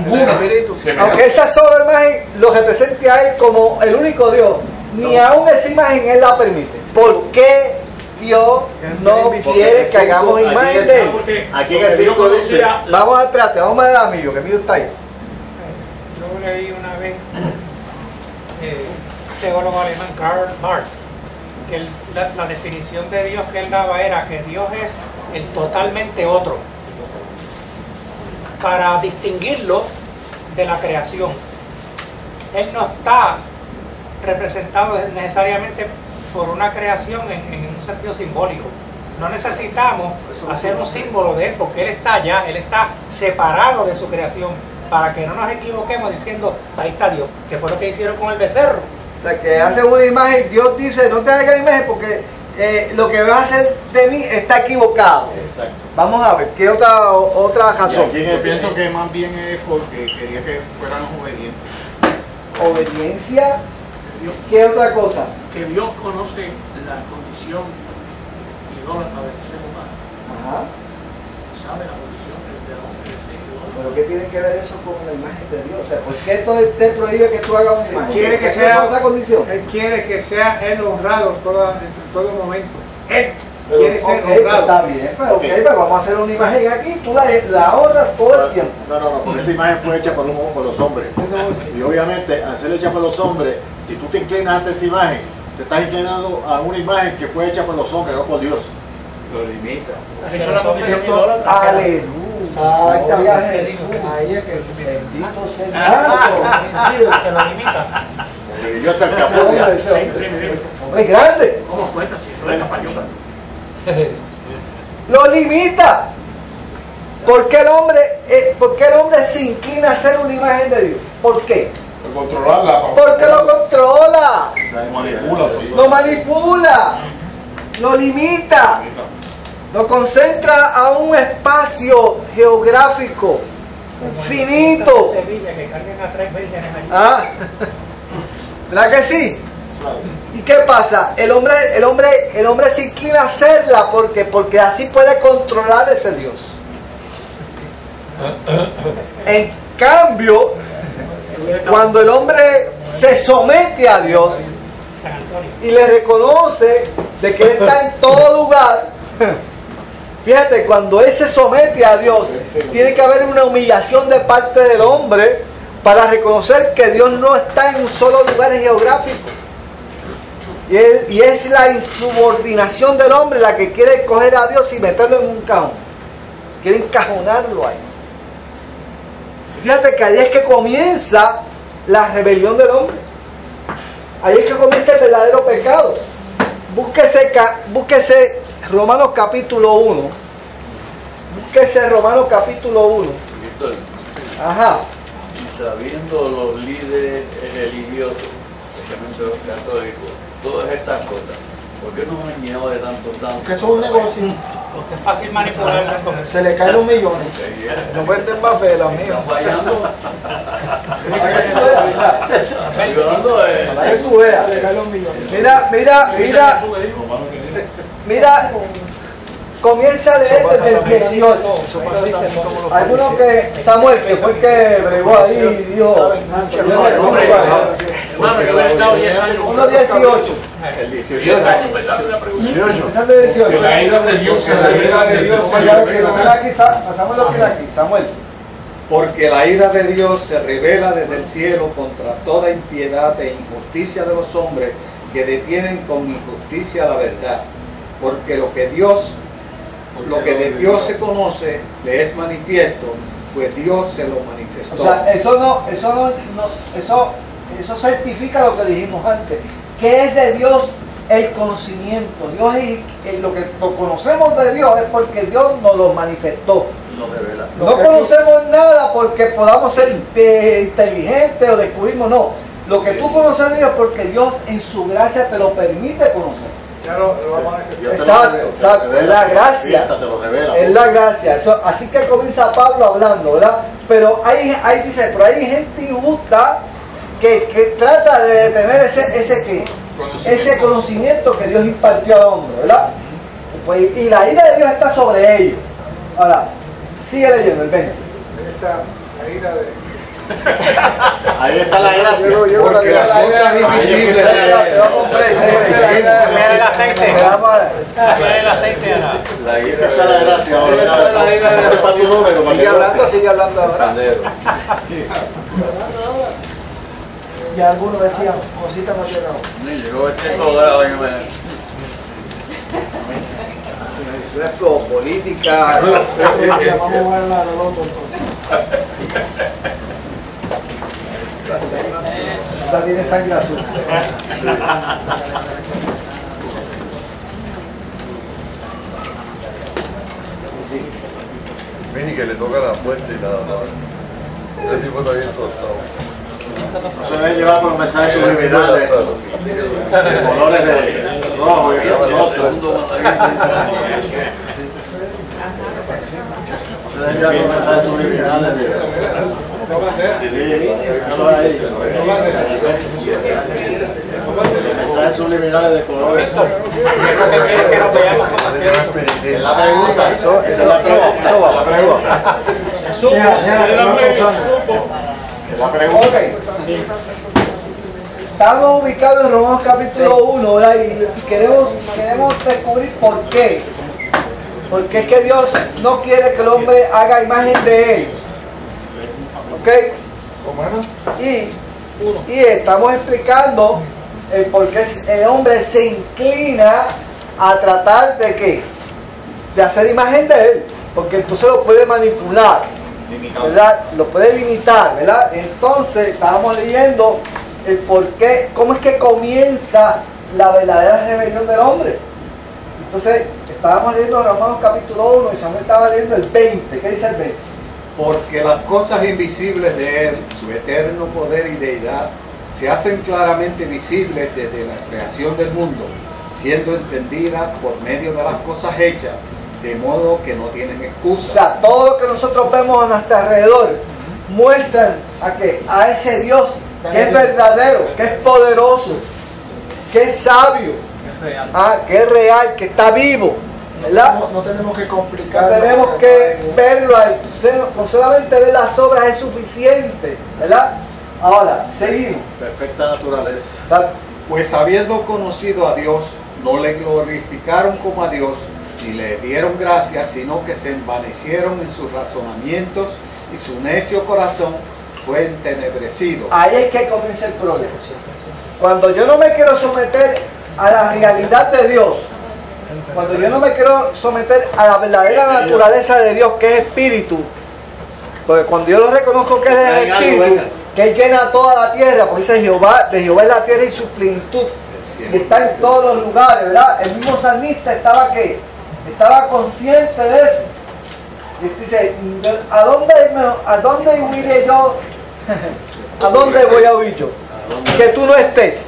S1: Aunque esa sola imagen lo represente a Él como el único Dios, ni aún esa imagen Él la permite. ¿Por qué Dios no quiere que hagamos imagen de Él?
S3: Aquí en el 5 dice...
S1: Vamos a espérate, vamos a ver al amigo, que mío está ahí.
S2: Yo leí una vez teólogo alemán Karl Barth, que la definición de Dios que él daba era que Dios es el totalmente otro. para distinguirlo de la creación. Él no está representado necesariamente por una creación en un sentido simbólico. No necesitamos hacer un símbolo de Él, porque Él está allá, Él está separado de su creación, para que no nos equivoquemos diciendo, ahí está Dios, que fue lo que hicieron con el becerro.
S1: O sea, que hacen una imagen, Dios dice, no te hagas la imagen porque lo que vas a hacer de mí está equivocado.
S3: Exacto.
S1: Vamos a ver, ¿qué otra razón?
S8: Yo pienso que más bien es porque quería que fuéramos obedientes.
S1: Obediencia. ¿Qué otra cosa?
S7: Que Dios conoce la condición idólatra del ser humano.
S1: Ajá.
S7: Sabe la condición del hombre del ser idólatra.
S1: ¿Pero qué tiene que ver eso con la imagen de Dios? O sea, ¿por qué todo te prohíbe que tú hagas una imagen?
S11: Quiere que
S1: ¿Por qué
S11: sea,
S1: con esa condición?
S11: él quiere que sea él honrado en todo momento. Él
S1: Pero,
S11: quiere ser
S1: pues
S11: honrado.
S1: está bien, pero pues vamos a hacer una imagen aquí, tú la honras todo el tiempo.
S3: No, porque esa imagen fue hecha por los hombres. Y obviamente, al ser hecha por los hombres, si tú te inclinas ante esa imagen, te estás inclinando a una imagen que fue hecha por los hombres, no por Dios.
S5: Lo limita.
S7: Eso es la condición idólatra.
S1: Aleluya. Exactamente. Ahí es que bendito sea Dios.
S2: Que lo limita.
S3: Dios se escapó.
S1: Hombre grande.
S7: ¿Cómo cuenta si eso es español?
S1: Lo limita. ¿Por qué el hombre se inclina a hacer una imagen de Dios? ¿Por qué?
S6: Por controlarla.
S1: Porque lo controla.
S6: Manipula.
S1: Lo manipula. Lo limita. Lo concentra a un espacio geográfico finito.
S2: Que carguen a 3 vírgenes allí.
S1: Ah, ¿verdad que sí? ¿Y qué pasa? El hombre se inclina a hacerla porque así puede controlar ese Dios. En cambio, cuando el hombre se somete a Dios y le reconoce de que Él está en todo lugar, fíjate, cuando Él se somete a Dios, tiene que haber una humillación de parte del hombre para reconocer que Dios no está en un solo lugar geográfico. Y es la insubordinación del hombre la que quiere coger a Dios y meterlo en un cajón. Quiere encajonarlo ahí. Fíjate que ahí es que comienza la rebelión del hombre. Ahí es que comienza el verdadero pecado. Búsquese Romanos capítulo 1. Búsquese Romanos capítulo 1.
S5: Víctor,
S1: Ajá.
S5: y sabiendo los líderes religiosos, especialmente los católicos, todas estas cosas, ¿por qué nos han llenado de tantos santos?
S14: Que eso es un negocio.
S2: Porque es fácil manipular las cosas.
S14: Se le caen los millones.
S10: No venden más velas, mío.
S5: Están fallando.
S1: Para que tú veas.
S14: Se le caen los millones.
S1: Mira, comienza a leer desde el 18. Algunos que, Samuel, que fue el que bregó ahí, dijo, 1:18.
S3: El 18 años.
S1: Empezando el 18.
S6: Que la ira de Dios se revela.
S1: Pasamos lo que era aquí, Samuel.
S15: Porque la ira de Dios se revela desde el cielo contra toda impiedad e injusticia de los hombres que detienen con injusticia la verdad. Porque lo que de Dios se conoce le es manifiesto, pues Dios se lo manifestó.
S1: O sea, eso certifica lo que dijimos antes, que es de Dios el conocimiento. Dios es lo que conocemos de Dios es porque Dios nos lo manifestó. No conocemos nada porque podamos ser inteligentes o descubrimos, no. Lo que tú conoces de Dios es porque Dios en su gracia te lo permite conocer. Exacto, es la gracia. Es la gracia. Así que comienza Pablo hablando, ¿verdad? Pero hay gente injusta que trata de detener ese conocimiento que Dios impartió al hombre, ¿verdad? Pues, y la ira de Dios está sobre ellos. Ahora, sigue leyendo el 20.
S3: Ahí está la gracia.
S15: Porque las cosas invisibles
S2: Mira el aceite. Mira el aceite.
S3: Ahí está la gracia.
S1: Sigue hablando ahora. Y algunos decían, Josita no ha llegado.
S5: Ni llegó el tiempo grado que me...
S1: Política.
S14: Vamos a ver la loto entonces.
S1: Esta tiene sangre azul.
S10: Vini que le toca la puerta y nada más. Este tipo está bien tostado.
S3: Se debe llevar por mensajes subliminales de colores de rojo y rosa. Se debe llevar por mensajes subliminales de mensajes subliminales de colores. La pregunta, eso es la pregunta.
S1: Ok. Estamos ubicados en Romanos capítulo 1, ¿verdad? Y queremos descubrir por qué. Porque es que Dios no quiere que el hombre haga imagen de él. ¿Ok? Y estamos explicando el por qué el hombre se inclina a tratar de ¿qué? De hacer imagen de él. Porque entonces lo puede manipular, ¿verdad? Lo puede limitar, ¿verdad? Entonces estábamos leyendo el por qué, cómo es que comienza la verdadera rebelión del hombre. Entonces estábamos leyendo Romanos capítulo 1 y Samuel estaba leyendo el 20. ¿Qué dice el 20?
S15: Porque las cosas invisibles de Él, su eterno poder y deidad, se hacen claramente visibles desde la creación del mundo, siendo entendidas por medio de las cosas hechas, de modo que no tienen excusa.
S1: O sea, todo lo que nosotros vemos a nuestro alrededor muestran a ese Dios que es verdadero, que es poderoso, que es sabio, que es real, que está vivo, ¿verdad?
S14: No tenemos que complicar.
S1: No tenemos que verlo, con solamente ver las obras es suficiente, ¿verdad? Ahora, seguimos.
S3: Perfecta naturaleza.
S15: Pues habiendo conocido a Dios, no le glorificaron como a Dios, ni le dieron gracias, sino que se envanecieron en sus razonamientos y su necio corazón fue entenebrecido.
S1: Ahí es que comienza el problema. Cuando yo no me quiero someter a la realidad de Dios, cuando yo no me quiero someter a la verdadera naturaleza de Dios, que es espíritu, porque cuando yo lo reconozco que Él es espíritu, que Él llena toda la tierra, porque dice Jehová, de Jehová es la tierra y su plenitud, y está en todos los lugares, ¿verdad? El mismo salmista estaba consciente de eso. Y dice, ¿a dónde huiré yo? ¿A dónde voy a huir yo? Que tú no estés.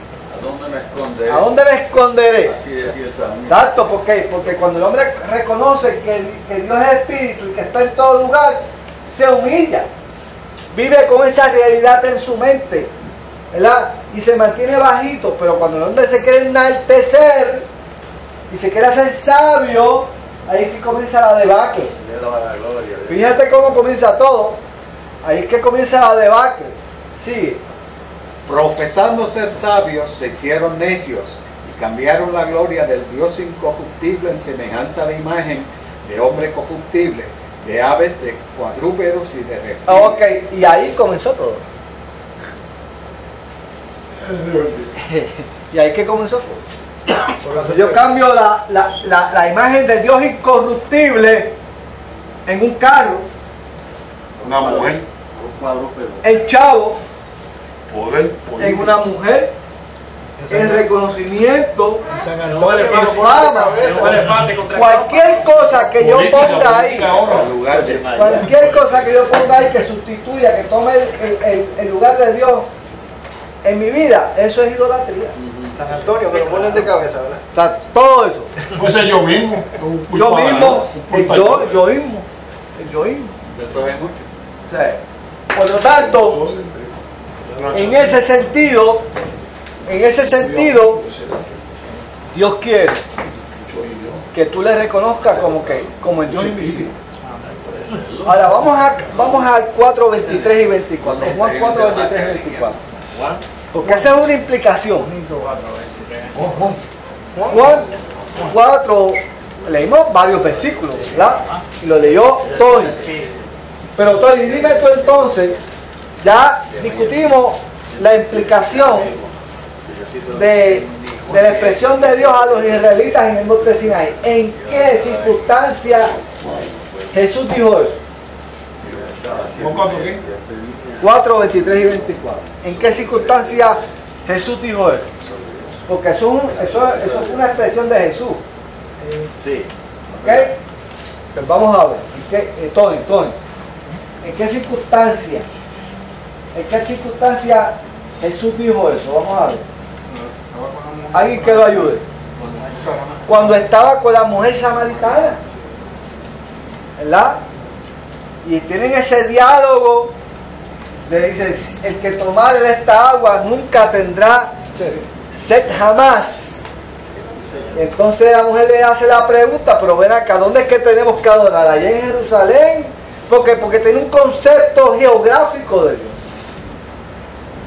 S1: ¿A dónde me esconderé?
S5: Así decía el Salmo.
S1: Exacto, ¿por qué? Porque cuando el hombre reconoce que Dios es espíritu y que está en todo lugar, se humilla. Vive con esa realidad en su mente, ¿verdad? Y se mantiene bajito, pero cuando el hombre se quiere enaltecer y se quiere hacer sabio, ahí es que comienza la debacle. Fíjate cómo comienza todo. Ahí es que comienza la debacle. Sigue.
S15: Profesando ser sabios, se hicieron necios y cambiaron la gloria del Dios incorruptible en semejanza de imagen de hombre corruptible, de aves, de cuadrúpedos y de reptiles.
S1: Ok, y ahí comenzó todo. Y ahí que comenzó todo. Cuando yo cambio la imagen de Dios incorruptible en un carro,
S6: una mujer,
S3: un cuadrúpedo,
S1: el chavo,
S6: poder
S1: en una mujer, el reconocimiento,
S14: en
S1: fama, cualquier cosa que yo ponga ahí, cualquier cosa que yo ponga ahí que sustituya, que tome el lugar de Dios en mi vida, eso es idolatría.
S4: San Antonio, que lo ponen de cabeza, ¿verdad?
S1: Está todo eso.
S6: Puede ser yo mismo.
S1: Yo mismo, yo mismo.
S5: Eso es mucho.
S1: O sea, por lo tanto, en ese sentido, Dios quiere que tú le reconozcas como el Dios invisible. Ahora vamos al 4, 23 y 24. Juan 4, 23 y 24. Porque esa es una implicación. Juan 4, leímos varios versículos, ¿verdad? Y lo leyó Tony. Pero Tony, dime tú entonces, ya discutimos la implicación de la expresión de Dios a los israelitas en el monte Sinaí. ¿En qué circunstancia Jesús dijo eso?
S8: ¿Qué?
S1: 4, 23 y 24. ¿En qué circunstancia Jesús dijo eso? Porque eso fue una expresión de Jesús.
S3: Sí.
S1: ¿Ok? Pues vamos a ver. Tony, ¿en qué circunstancia? ¿En qué circunstancia Jesús dijo eso? Vamos a ver. Alguien que lo ayude. Cuando estaba con la mujer samaritana, ¿verdad? Y tienen ese diálogo, le dice, el que tomare de esta agua nunca tendrá sed jamás. Entonces la mujer le hace la pregunta, pero ven acá, ¿dónde es que tenemos que adorar? ¿Allá en Jerusalén? Porque tiene un concepto geográfico de Dios.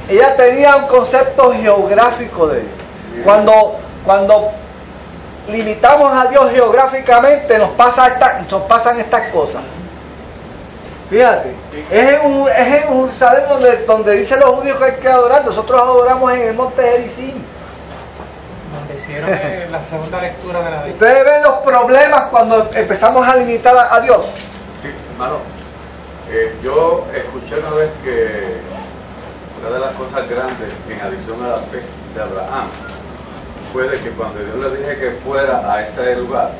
S1: Ella tenía un concepto geográfico de Dios. Cuando limitamos a Dios geográficamente, nos pasan estas cosas. Fíjate, es en Jerusalén donde dicen los judíos que hay que adorar. Nosotros adoramos en el monte Gerizim,
S2: donde hicieron la segunda lectura de la Biblia.
S1: Ustedes ven los problemas cuando empezamos a limitar a Dios.
S5: Sí, hermano. Yo escuché una vez que una de las cosas grandes en adición a la fe de Abraham fue de que cuando Dios le dije que fuera a este lugar,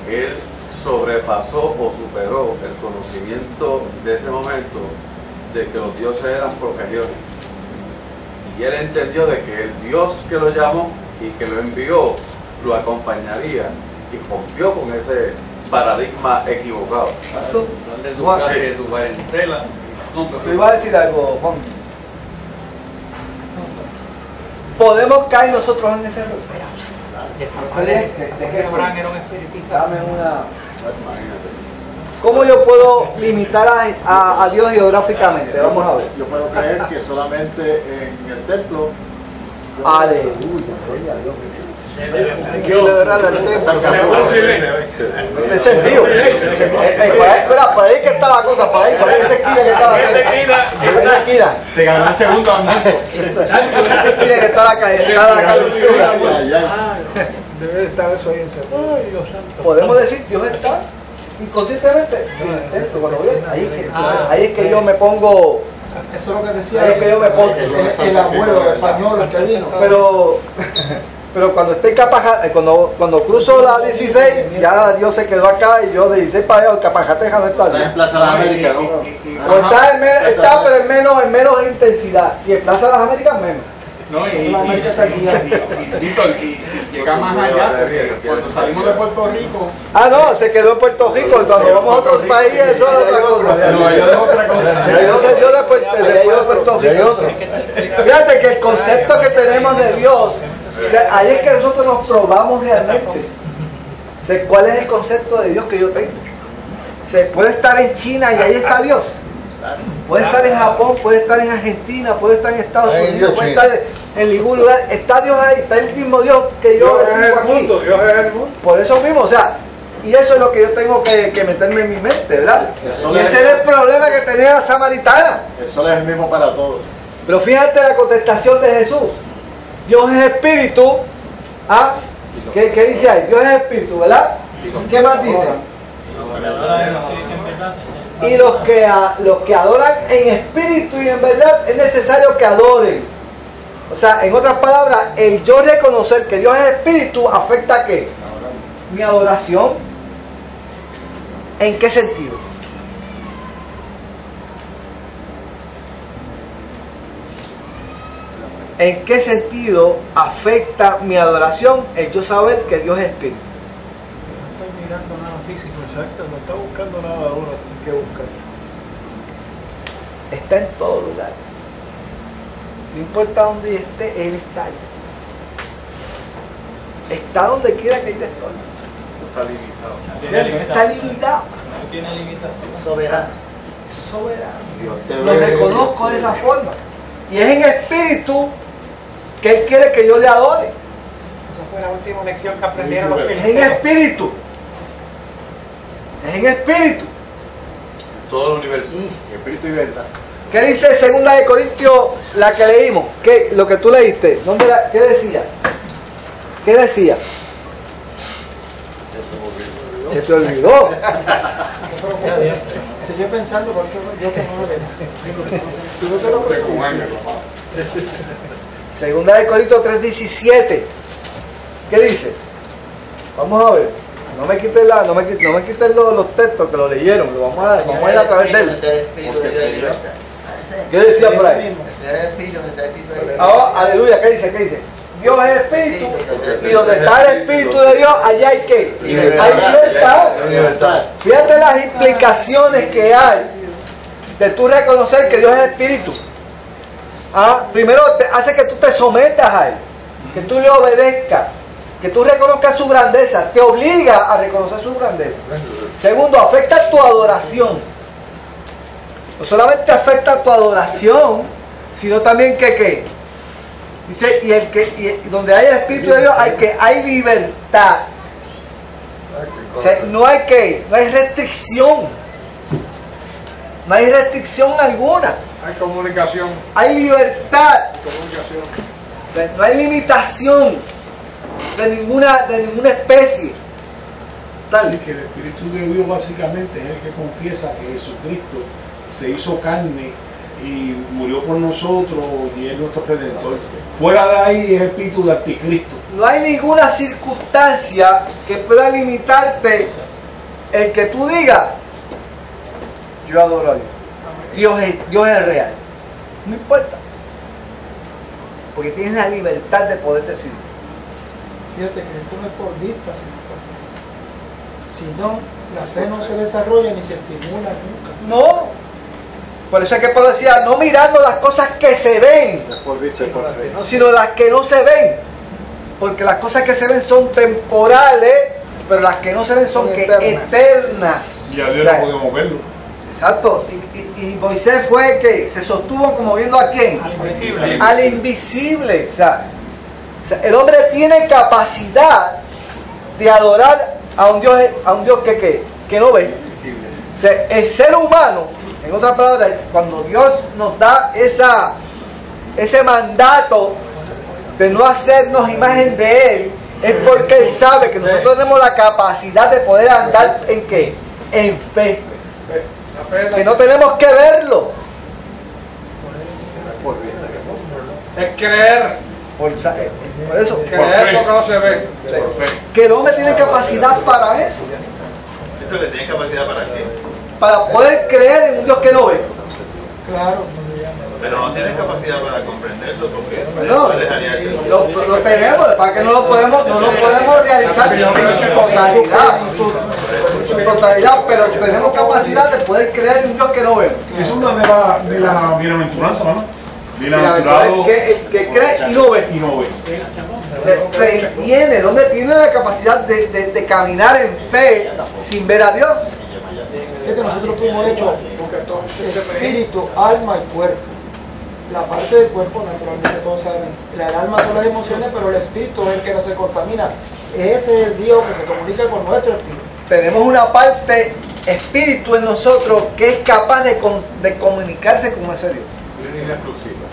S5: él sobrepasó o superó el conocimiento de ese momento de que los dioses eran progenitores. Y él entendió de que el Dios que lo llamó y que lo envió lo acompañaría y rompió con ese paradigma equivocado.
S12: ¿Dónde tu casa y tu parentela?
S1: Te iba a decir algo, Juan. Podemos caer nosotros en ese error.
S2: ¿De qué Abraham era un espiritista?
S1: Dame una. ¿Cómo yo puedo limitar a Dios geográficamente? Vamos a ver.
S3: Yo puedo creer que solamente en el templo.
S1: Aleluya, gloria a Dios.
S3: Hay que adorar al templo.
S1: ¿En sentido? Por ahí que está la cosa, por ahí esa esquina que está la esquina.
S8: Se ganó el segundo almuerzo.
S1: Esa esquina que está la calusura.
S4: Debe estar eso ahí encerrado.
S1: Podemos decir, Dios está inconscientemente. Ahí es que yo me pongo.
S14: Eso es lo que decía
S1: Ahí es que yo me pongo.
S14: el abuelo español que vino.
S1: Pero cuando estoy cuando cruzo la 16, ya Dios se quedó acá y yo de 16 para allá, Capajateja no está.
S3: Está en Plaza de las Américas, ¿no?
S1: O está pero en menos intensidad. Y en Plaza de las Américas menos.
S8: No, Víctor, y llega más allá, porque cuando salimos de Puerto Rico.
S1: No, se quedó en Puerto Rico. Cuando vamos a otros países, eso es otra cosa.
S8: No, yo es otra cosa.
S1: Se dio de Puerto Rico. Fíjate que el concepto que tenemos de Dios, ahí es que nosotros nos probamos realmente. ¿Cuál es el concepto de Dios que yo tengo? Se puede estar en China y ahí está Dios. Puede estar en Japón, puede estar en Argentina, puede estar en Estados Unidos, puede estar en ningún lugar. Está Dios ahí, está el mismo Dios que yo recibo aquí.
S4: Dios es el mundo.
S1: Por eso mismo, o sea, y eso es lo que yo tengo que meterme en mi mente, ¿verdad? Y ese era el problema que tenía la samaritana.
S3: El sol es el mismo para todos.
S1: Pero fíjate la contestación de Jesús. Dios es espíritu. ¿Qué dice ahí? Dios es espíritu, ¿verdad? ¿Qué más dice? Y los que adoran en espíritu y en verdad es necesario que adoren. O sea, en otras palabras, el yo reconocer que Dios es espíritu afecta ¿a qué? Mi adoración. ¿En qué sentido? ¿En qué sentido afecta mi adoración el yo saber que Dios es espíritu?
S2: No estoy mirando nada físico.
S4: Exacto, no está buscando nada uno que buscar.
S1: Está en todo lugar. No importa dónde esté, Él está ahí. Está donde quiera que yo estoy.
S5: No está limitado.
S1: No está limitado.
S9: No tiene limitación.
S1: Soberano. Soberano.
S3: Dios te
S1: Lo
S3: ve.
S1: reconozco de esa forma. Y es en espíritu que Él quiere que yo le adore.
S2: Esa fue la última lección que aprendieron los
S1: Es en
S2: filisteos.
S1: espíritu. Es en espíritu.
S5: Todo el universo.
S3: Espíritu y verdad.
S1: ¿Qué dice 2 de Corintios, la que leímos? Lo que tú leíste. ¿Qué decía? ¿Qué decía? Se te olvidó.
S14: comencé yo pensando, porque yo que no lo veo.
S4: Tú no te lo preocupes.
S1: Segunda de Corintios 3:17. ¿Qué dice? Vamos a ver. No me quiten los textos que lo leyeron. Vamos a ir a través de él. ¿Qué decía por ahí? Ahora, aleluya. ¿Qué dice? Dios es espíritu, y donde está el espíritu de Dios, allá hay ¿qué? Hay libertad. Fíjate las implicaciones que hay de tú reconocer que Dios es espíritu. Primero hace que tú te sometas a Él, que tú le obedezcas, que tú reconozcas su grandeza, te obliga a reconocer su grandeza. Segundo, afecta tu adoración. No solamente afecta tu adoración, sino también que ¿qué? Dice, y donde hay el Espíritu de Dios hay libertad. O sea, no hay restricción. No hay restricción alguna.
S4: Hay comunicación.
S1: Hay libertad.
S4: Comunicación.
S1: O sea, no hay limitación de ninguna especie.
S6: Tal. Y que el Espíritu de Dios básicamente es el que confiesa que Jesucristo se hizo carne y murió por nosotros y es nuestro Redentor. Fuera de ahí es espíritu de anticristo.
S1: No hay ninguna circunstancia que pueda limitarte el que tú digas, yo adoro a Dios. Dios es real. No importa. Porque tienes la libertad de poder decirlo.
S14: Fíjate que esto no es por vista, sino por fe. Si no, la fe no se desarrolla ni se estimula nunca.
S1: No. Por eso es que Pablo decía, no mirando las cosas que se ven, sino las que no se ven. Porque las cosas que se ven son temporales, pero las que no se ven son eternas.
S6: Y a Dios no podemos verlo.
S1: Exacto. Y Moisés fue que se sostuvo como viendo a quién.
S2: Al invisible.
S1: Al invisible. O sea, el hombre tiene capacidad de adorar a un Dios que no ve. O sea, el ser humano, en otras palabras, cuando Dios nos da ese mandato de no hacernos imagen de Él, es porque Él sabe que nosotros tenemos la capacidad de poder andar ¿en qué? En fe. Que no tenemos que verlo.
S4: Es creer.
S1: Por eso.
S4: Creer lo que no se ve.
S1: Que el hombre tiene capacidad para eso.
S3: ¿Esto le tiene capacidad para qué?
S1: Para poder creer en un Dios que no ve.
S14: Claro.
S3: Pero no tiene capacidad para comprenderlo porque
S1: no, lo tenemos, para que no lo podemos realizar en su totalidad, pero tenemos capacidad de poder creer en un Dios que no vemos.
S6: Es una de las bienaventuranzas, ¿no? Bienaventurado
S1: el que cree y no ve. El hombre tiene la capacidad de caminar en fe sin ver a Dios.
S14: Es que nosotros fuimos hechos espíritu, alma y cuerpo. La parte del cuerpo, naturalmente todos saben, el alma son las emociones, pero el espíritu es el que no se contamina. Ese es el Dios que se comunica con nuestro espíritu.
S1: Tenemos una parte espíritu en nosotros que es capaz de comunicarse con ese Dios.
S3: Es exclusiva.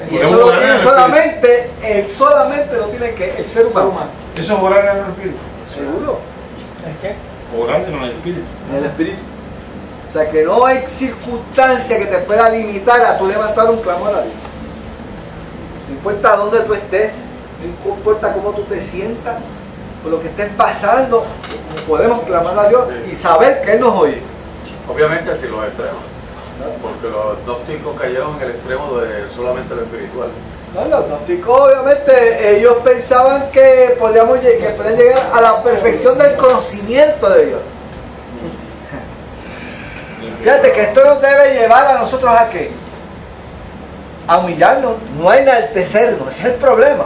S1: Y eso lo tiene solamente lo tiene el ser humano.
S6: Eso es orar en el espíritu.
S1: ¿Seguro?
S14: ¿Es qué?
S6: Orar en el espíritu.
S1: En el espíritu. O sea que no hay circunstancia que te pueda limitar a tú levantar un clamor a Dios. No importa dónde tú estés, no importa cómo tú te sientas, por lo que estés pasando, podemos clamar a Dios y saber que Él nos oye.
S5: Obviamente sin los extremos, porque los gnósticos cayeron en el extremo de solamente lo espiritual.
S1: No, los gnósticos obviamente ellos pensaban que podían llegar a la perfección del conocimiento de Dios. Fíjate que esto nos debe llevar a nosotros a qué? A humillarnos, no a enaltecernos, ese es el problema.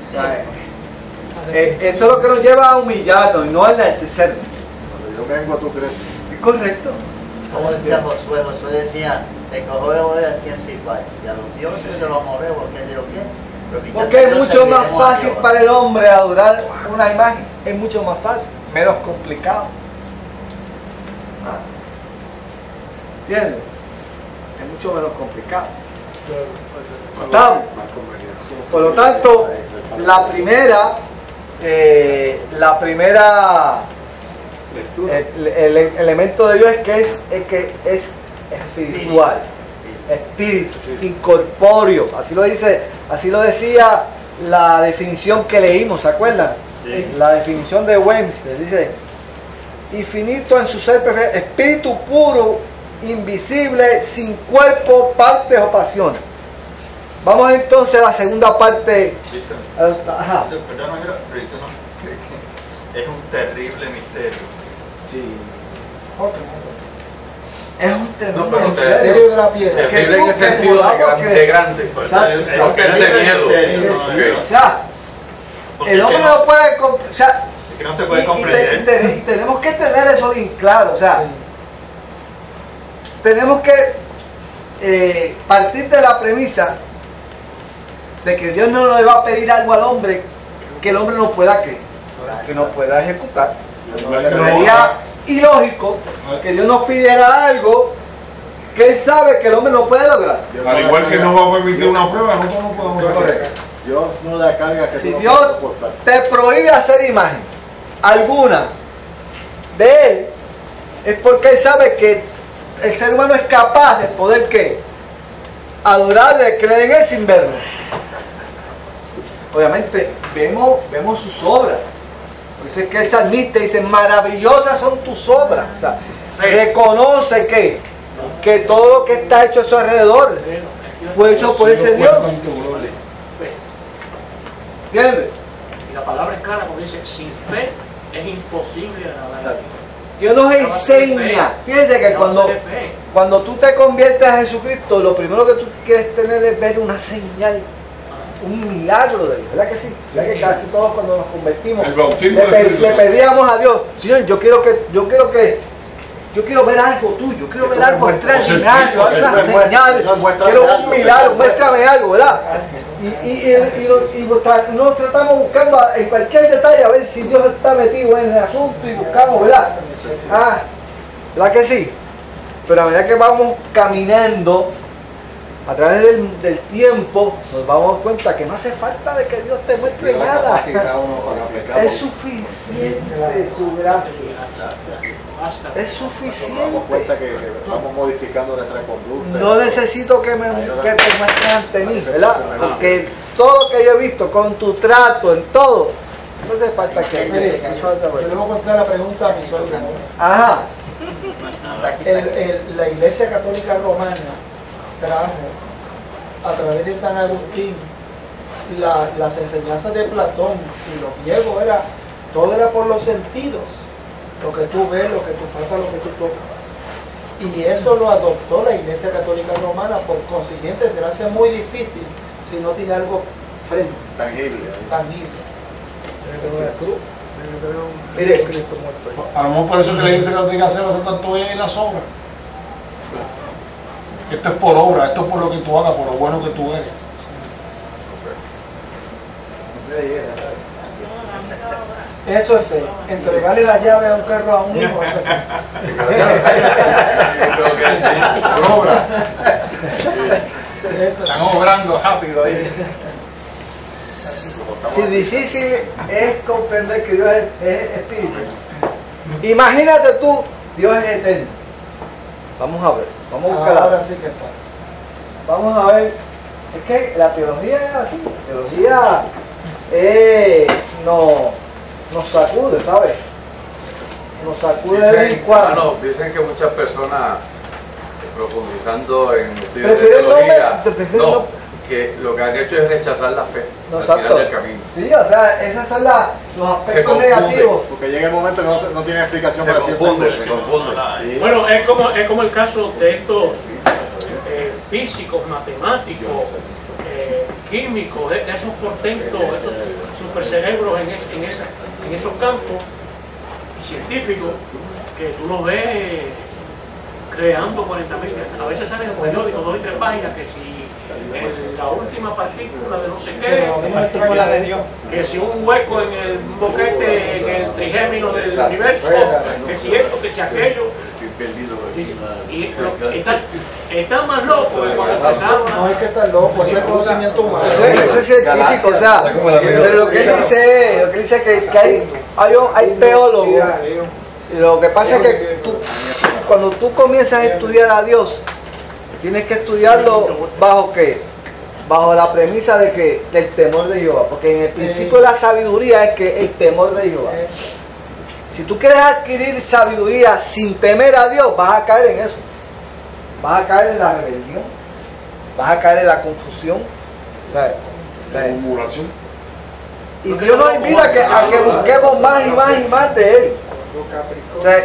S1: O sea, eso es lo que nos lleva a humillarnos y no a enaltecernos.
S3: Cuando yo vengo, tú creces.
S1: Es correcto.
S16: Como decía Josué, decía, el cojo de quien sí vais, y a los dioses de los amorreos, porque digo qué.
S1: Porque es mucho más fácil para el hombre adorar una imagen, es mucho más fácil, menos complicado. ¿Entiendes? Es mucho menos complicado. Por lo tanto, la primera El elemento de Dios es que es espiritual, espíritu, incorpóreo. Así lo decía la definición que leímos, ¿se acuerdan? Sí. La definición de Webster dice: infinito en su ser perfecto, espíritu puro, invisible, sin cuerpo, partes o pasiones. Vamos entonces a la segunda parte. Ajá.
S12: Es un terrible misterio.
S1: Sí. Okay. Es un tremendo
S5: misterio de la piedra. Terrible en el sentido de grande. Porque no es de miedo.
S1: O sea, el hombre no puede. O sea,
S12: que no se puede comprender.
S1: Y tenemos que tener eso bien claro. O sea, tenemos que partir de la premisa de que Dios no le va a pedir algo al hombre que el hombre no pueda que no pueda ejecutar. Sería ilógico que Dios nos pidiera algo que Él sabe que el hombre no puede lograr.
S6: Al igual que no va a permitir una prueba, nosotros no podemos hacer.
S3: Dios no da carga que
S1: si Dios te prohíbe hacer imagen alguna de Él, es porque Él sabe que el ser humano es capaz de poder adorarle, creer en Él sin verlo. Obviamente vemos sus obras. Por eso es que el salmista dice: maravillosas son tus obras. O sea, reconoce que todo lo que está hecho a su alrededor fue hecho por ese Dios. ¿Entiendes?
S7: Y la palabra es clara porque dice: sin fe es imposible agradar a Dios.
S1: Dios nos enseña. Fíjense que cuando tú te conviertes a Jesucristo, lo primero que tú quieres tener es ver una señal, un milagro de Dios, ¿verdad que sí? ¿Verdad que casi todos cuando nos convertimos le pedíamos a Dios: Señor, yo quiero ver algo tuyo, quiero ver algo extraordinario, una señal, quiero un milagro, muéstrame algo, ¿verdad? Y nos tratamos buscando en cualquier detalle a ver si Dios está metido en el asunto y buscamos, ¿verdad? ¿Verdad que sí? Pero a medida que vamos caminando a través del tiempo, nos vamos a dar cuenta que no hace falta de que Dios te muestre nada. Es suficiente su gracia. Es suficiente.
S3: Nos damos cuenta que vamos modificando nuestra conducta.
S1: No necesito que te muestres ante mí, ¿verdad? Porque todo lo que yo he visto, con tu trato, en todo, no hace falta que...
S14: Mire, tenemos que contar la pregunta a mi suegro.
S1: Ajá.
S14: La Iglesia Católica Romana trajo a través de San Agustín las enseñanzas de Platón, y los griegos todo era por los sentidos, lo que tú ves, lo que tú palpas, lo que tú tocas, y eso lo adoptó la Iglesia Católica Romana. Por consiguiente se le hace muy difícil si no tiene algo frente, tangible.
S1: Mire,
S6: a lo mejor por eso que la Iglesia Católica se basa tanto en las obras. Esto es por obra, esto es por lo que tú hagas, por lo bueno que tú eres.
S14: Eso es fe. Entregarle la llave a un carro a un hijo, eso es fe.
S6: Por obra.
S12: Están obrando rápido ahí.
S1: Si difícil es comprender que Dios es espíritu, imagínate tú, Dios es eterno. Vamos a ver, vamos a buscar.
S14: Ahora sí que está.
S1: Vamos a ver. Es que la teología es así. La teología nos sacude, ¿sabes? Nos sacude de vez en cuando.
S5: Dicen que muchas personas, profundizando en estudios de teología, que lo que han hecho es rechazar la fe al final del camino.
S1: Sí, o sea, esos son los aspectos negativos.
S3: Porque llega el momento que no tiene explicación
S5: para
S3: ciertas cosas.
S5: Se confunde.
S7: Bueno, es como el caso de estos físicos, matemáticos, químicos, de esos portentos, esos supercerebros en esos campos, y científicos, que tú los ves creando 40.000. A veces salen en el periódico 2 y 3 páginas que si la última partícula de no sé qué, que si un hueco en el boquete, en el trigémino del universo, que si esto, que si aquello. Y está más loco que cuando empezaron.
S14: No es que está loco, es el conocimiento humano.
S1: Eso es científico, o sea, pero lo que él dice es que hay teólogos Lo que pasa es que cuando tú comienzas a estudiar a Dios, tienes que estudiarlo bajo ¿qué? Bajo la premisa de que del temor de Jehová, porque en el principio de la sabiduría es que el temor de Jehová. Si tú quieres adquirir sabiduría sin temer a Dios, vas a caer en eso. Vas a caer en la rebelión, vas a caer en la confusión, y Dios nos invita a que busquemos más y más y más de Él. O sea,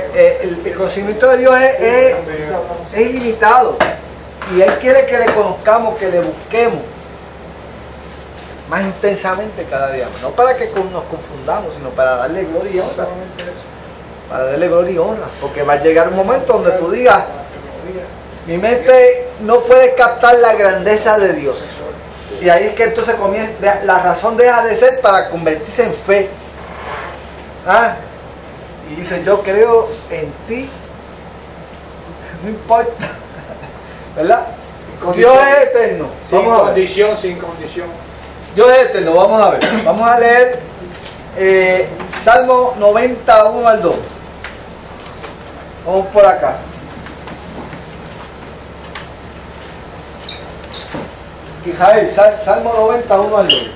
S1: el conocimiento de Dios es ilimitado, y Él quiere que le conozcamos, que le busquemos más intensamente cada día, no para que nos confundamos, sino para darle gloria y honra. Para darle gloria y honra, porque va a llegar un momento donde tú digas: mi mente no puede captar la grandeza de Dios. Y ahí es que entonces comienza, la razón deja de ser para convertirse en fe. Y dice: yo creo en ti, no importa, ¿verdad? Dios es eterno.
S13: Sin condición, sin condición.
S1: Dios es eterno, vamos a ver. Vamos a leer Salmo 91 al 2. Vamos por acá. Israel, Salmo 91 al 2.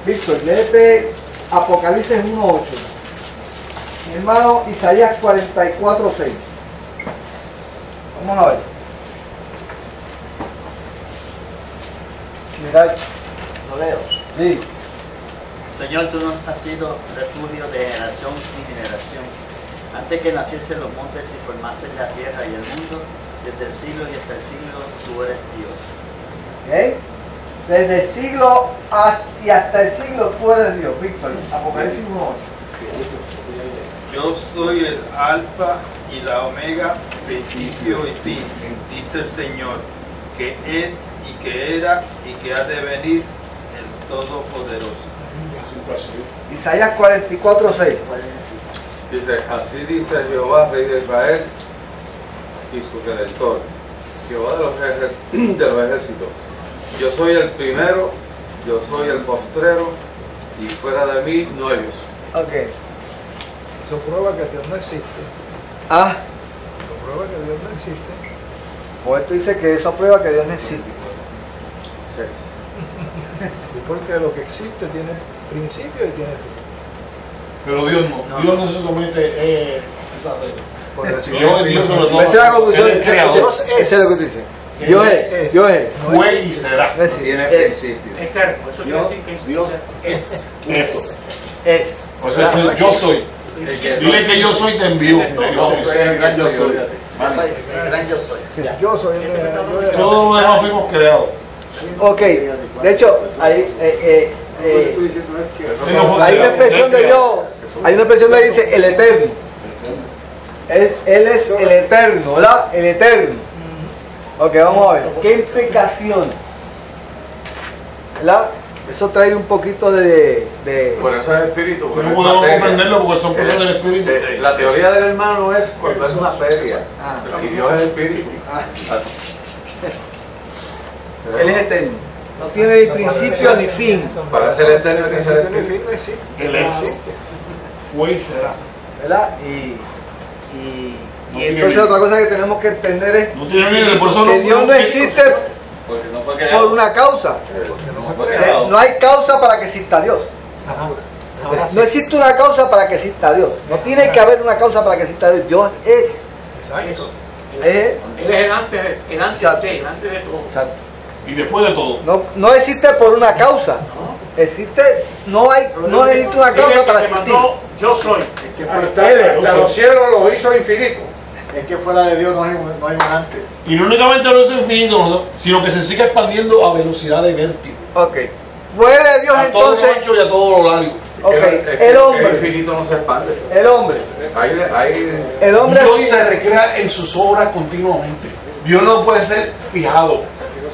S1: Víctor, léete Apocalipsis 1.8. Mi hermano, Isaías 44.6. Vamos a ver. Mirad.
S16: Lo leo.
S1: Sí.
S16: Señor, tú nos has sido refugio de generación y generación. Antes que naciesen los montes y formasen la tierra y el mundo, desde el siglo y hasta el siglo, tú eres Dios.
S1: ¿Okay? Desde el siglo y hasta el siglo tú eres Dios. Víctor, Apocalipsis 1.8.
S9: Yo soy el alfa y la omega, principio y fin, dice el Señor, que es y que era y que ha de venir el Todopoderoso.
S1: Isaías 44.6.
S5: Dice: así dice Jehová, Rey de Israel y su Redentor, Jehová de los ejércitos. Yo soy el primero, yo soy el postrero, y fuera de mí no hay Dios.
S1: Ok.
S4: Eso prueba que Dios no existe. Eso prueba que Dios no existe.
S1: Pues esto dice que eso prueba que Dios no existe.
S4: Sí, porque lo que existe tiene principio y tiene fin.
S6: Pero Dios no. Dios no se somete a esa regla.
S4: Por eso
S1: esa es la conclusión. Esa es lo que tú dices. Dios es.
S6: Fue y será.
S15: Tiene principio.
S7: Externo. Eso quiere decir que
S3: Dios es.
S1: Es.
S6: O sea, yo soy. Dile que yo soy, te envío.
S3: El gran yo soy.
S16: El gran yo soy.
S4: Yo soy.
S6: Todos los demás fuimos creados.
S1: Ok. De hecho, hay una expresión de Dios. Hay una expresión que dice el Eterno. Él es el Eterno, ¿verdad? El Eterno. Ok, vamos a ver. ¿Qué implicación? ¿Verdad? Eso trae un poquito de...
S5: Por eso es espíritu.
S6: No podemos comprenderlo porque son cosas del espíritu.
S5: La teoría del hermano es cuando es materia. Y Dios es espíritu.
S1: Él es eterno. No tiene ni principio ni fin.
S5: Para ser eterno hay que ser espíritu.
S6: Él es. Fue y será.
S1: ¿Verdad? Y entonces otra cosa que tenemos que entender es que Dios no existe por una causa. No hay causa para que exista Dios. No existe una causa para que exista Dios. No tiene que haber una causa para que exista Dios. Dios es.
S7: Exacto.
S1: Él
S7: es el antes de todo.
S1: Exacto.
S6: Y después de todo.
S1: No existe por una causa. Existe, no existe una causa para existir.
S7: Yo soy.
S13: Hasta los cielos los hizo infinitos.
S3: Es que fuera de Dios no hay un antes.
S6: Y no únicamente lo hizo infinito, sino que se sigue expandiendo a velocidad de vértigo.
S1: Ok. Fuera de Dios
S6: a
S1: entonces.
S6: Todo lo ancho y a todo lo largo.
S1: Okay. El hombre.
S5: El infinito no se expande.
S1: El hombre.
S6: El hombre. Dios se recrea en sus obras continuamente. Dios no puede ser fijado.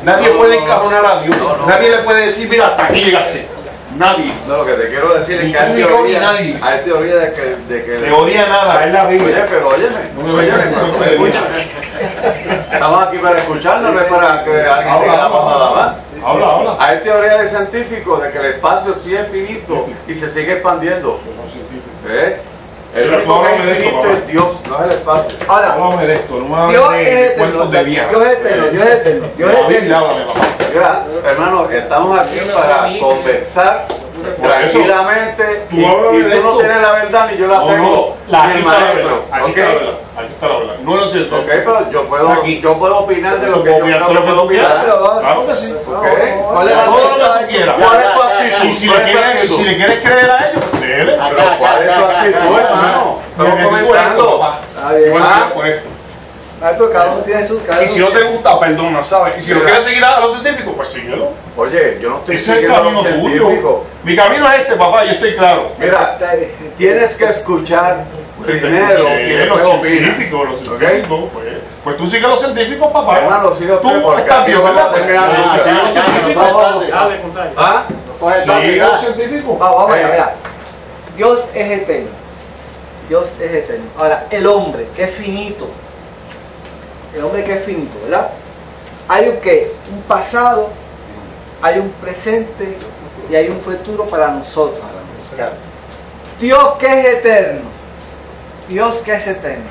S6: Nadie puede encajonar a Dios. Nadie le puede decir, mira, hasta aquí llegaste. Nadie.
S5: No, lo que te quiero decir es que hay teoría de que
S6: teoría nada, es la Biblia.
S5: Oye, pero óyeme, estamos aquí para escucharnos, no es para que alguien diga la nada más.
S6: Habla.
S5: Hay teoría de científicos de que el espacio sí es finito y se sigue expandiendo. El único que es infinito es Dios, no es el espacio.
S1: Ahora,
S6: háblame de esto, no me
S1: Dios
S6: hables
S1: es
S6: de
S1: eterno,
S6: cuentos de vieja.
S1: Dios es eterno, Dios es eterno, Dios es eterno.
S6: Háblame, papá.
S5: Mira, hermano, estamos aquí para conversar tranquilamente y tú no tienes la verdad ni yo la tengo.
S6: Aquí
S5: el
S6: está la
S5: maestro.
S6: verdad, aquí está la verdad, aquí está la verdad. No lo sé.
S5: Ok, pero yo puedo opinar de lo que yo creo que puedo opinar.
S6: Claro que sí.
S5: ¿Cuál es
S6: todo lo que tú quieras.
S5: ¿Cuál es tu actitud?
S6: Y si le quieres creer a ellos, créele.
S5: Pero ¿cuál es tu actitud, hermano? Estamos comentando.
S6: Por esto.
S1: Pero cada uno tiene su
S6: Y si no te gusta, perdona, ¿sabes? Y si no quieres seguir a los científicos, pues síguelo.
S5: Oye, yo no estoy
S6: Ese es el
S5: siguiendo a
S6: camino
S5: los
S6: tuyo.
S5: científicos.
S6: Mi camino es este, papá, yo estoy claro.
S5: Mira, tienes que escuchar primero y después opinas.
S6: Los científicos, pues tú sigues a los científicos, papá.
S5: Hermano, sigue usted porque
S6: estás
S5: aquí
S6: bien,
S5: vamos a
S6: ¿verdad?
S5: terminar.
S6: Sigue a los científicos.
S5: ¿Ah?
S6: Sigue a los científicos.
S1: Vamos allá, mira. Dios es eterno. Dios es eterno. Ahora, el hombre, que es finito. El hombre que es finito, ¿verdad? Hay un pasado, hay un presente y hay un futuro para nosotros. Dios que es eterno, Dios que es eterno,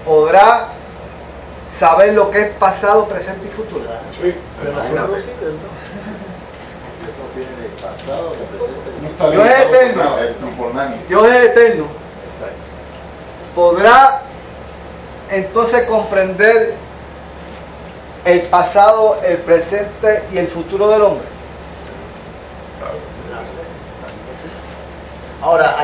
S1: podrá saber lo que es pasado, presente y futuro.
S3: Sí, de nosotros sí, del no. Eso tiene el pasado, el presente.
S1: Dios es eterno. Dios es eterno. Podrá entonces comprender el pasado, el presente y el futuro del hombre.
S16: Ahora,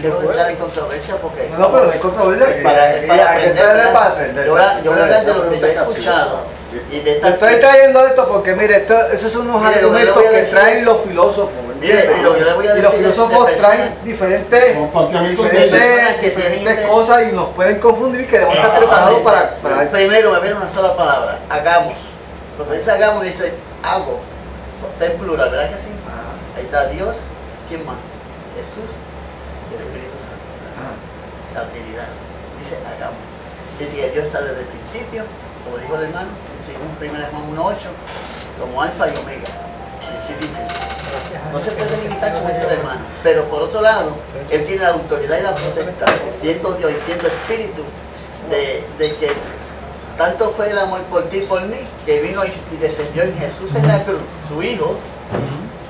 S16: quiero entrar en controversia porque...
S1: No, pero no hay controversia.
S16: Hay que aprender. Yo voy a hablar de lo que yo he escuchado. Y de
S1: te estoy trayendo esto porque, mire, esos son unos argumentos que traen los filósofos.
S16: Mire, y
S1: los filósofos traen diferentes cosas y nos pueden confundir y queremos estar preparados para eso.
S16: Primero, me viene una sola palabra, hagamos. Cuando dice hagamos, dice hago. Está en plural, ¿verdad que sí? Ahí está Dios, ¿quién más? Jesús y el Espíritu Santo. La Trinidad. Dice hagamos. Dice que Dios está desde el principio, como dijo el hermano, según 1 Juan 1:8, como alfa y omega. No se puede limitar como dice el hermano, pero por otro lado, él tiene la autoridad y la potestad, siendo Dios y siendo Espíritu, de que tanto fue el amor por ti y por mí, que vino y descendió en Jesús en la cruz, su Hijo,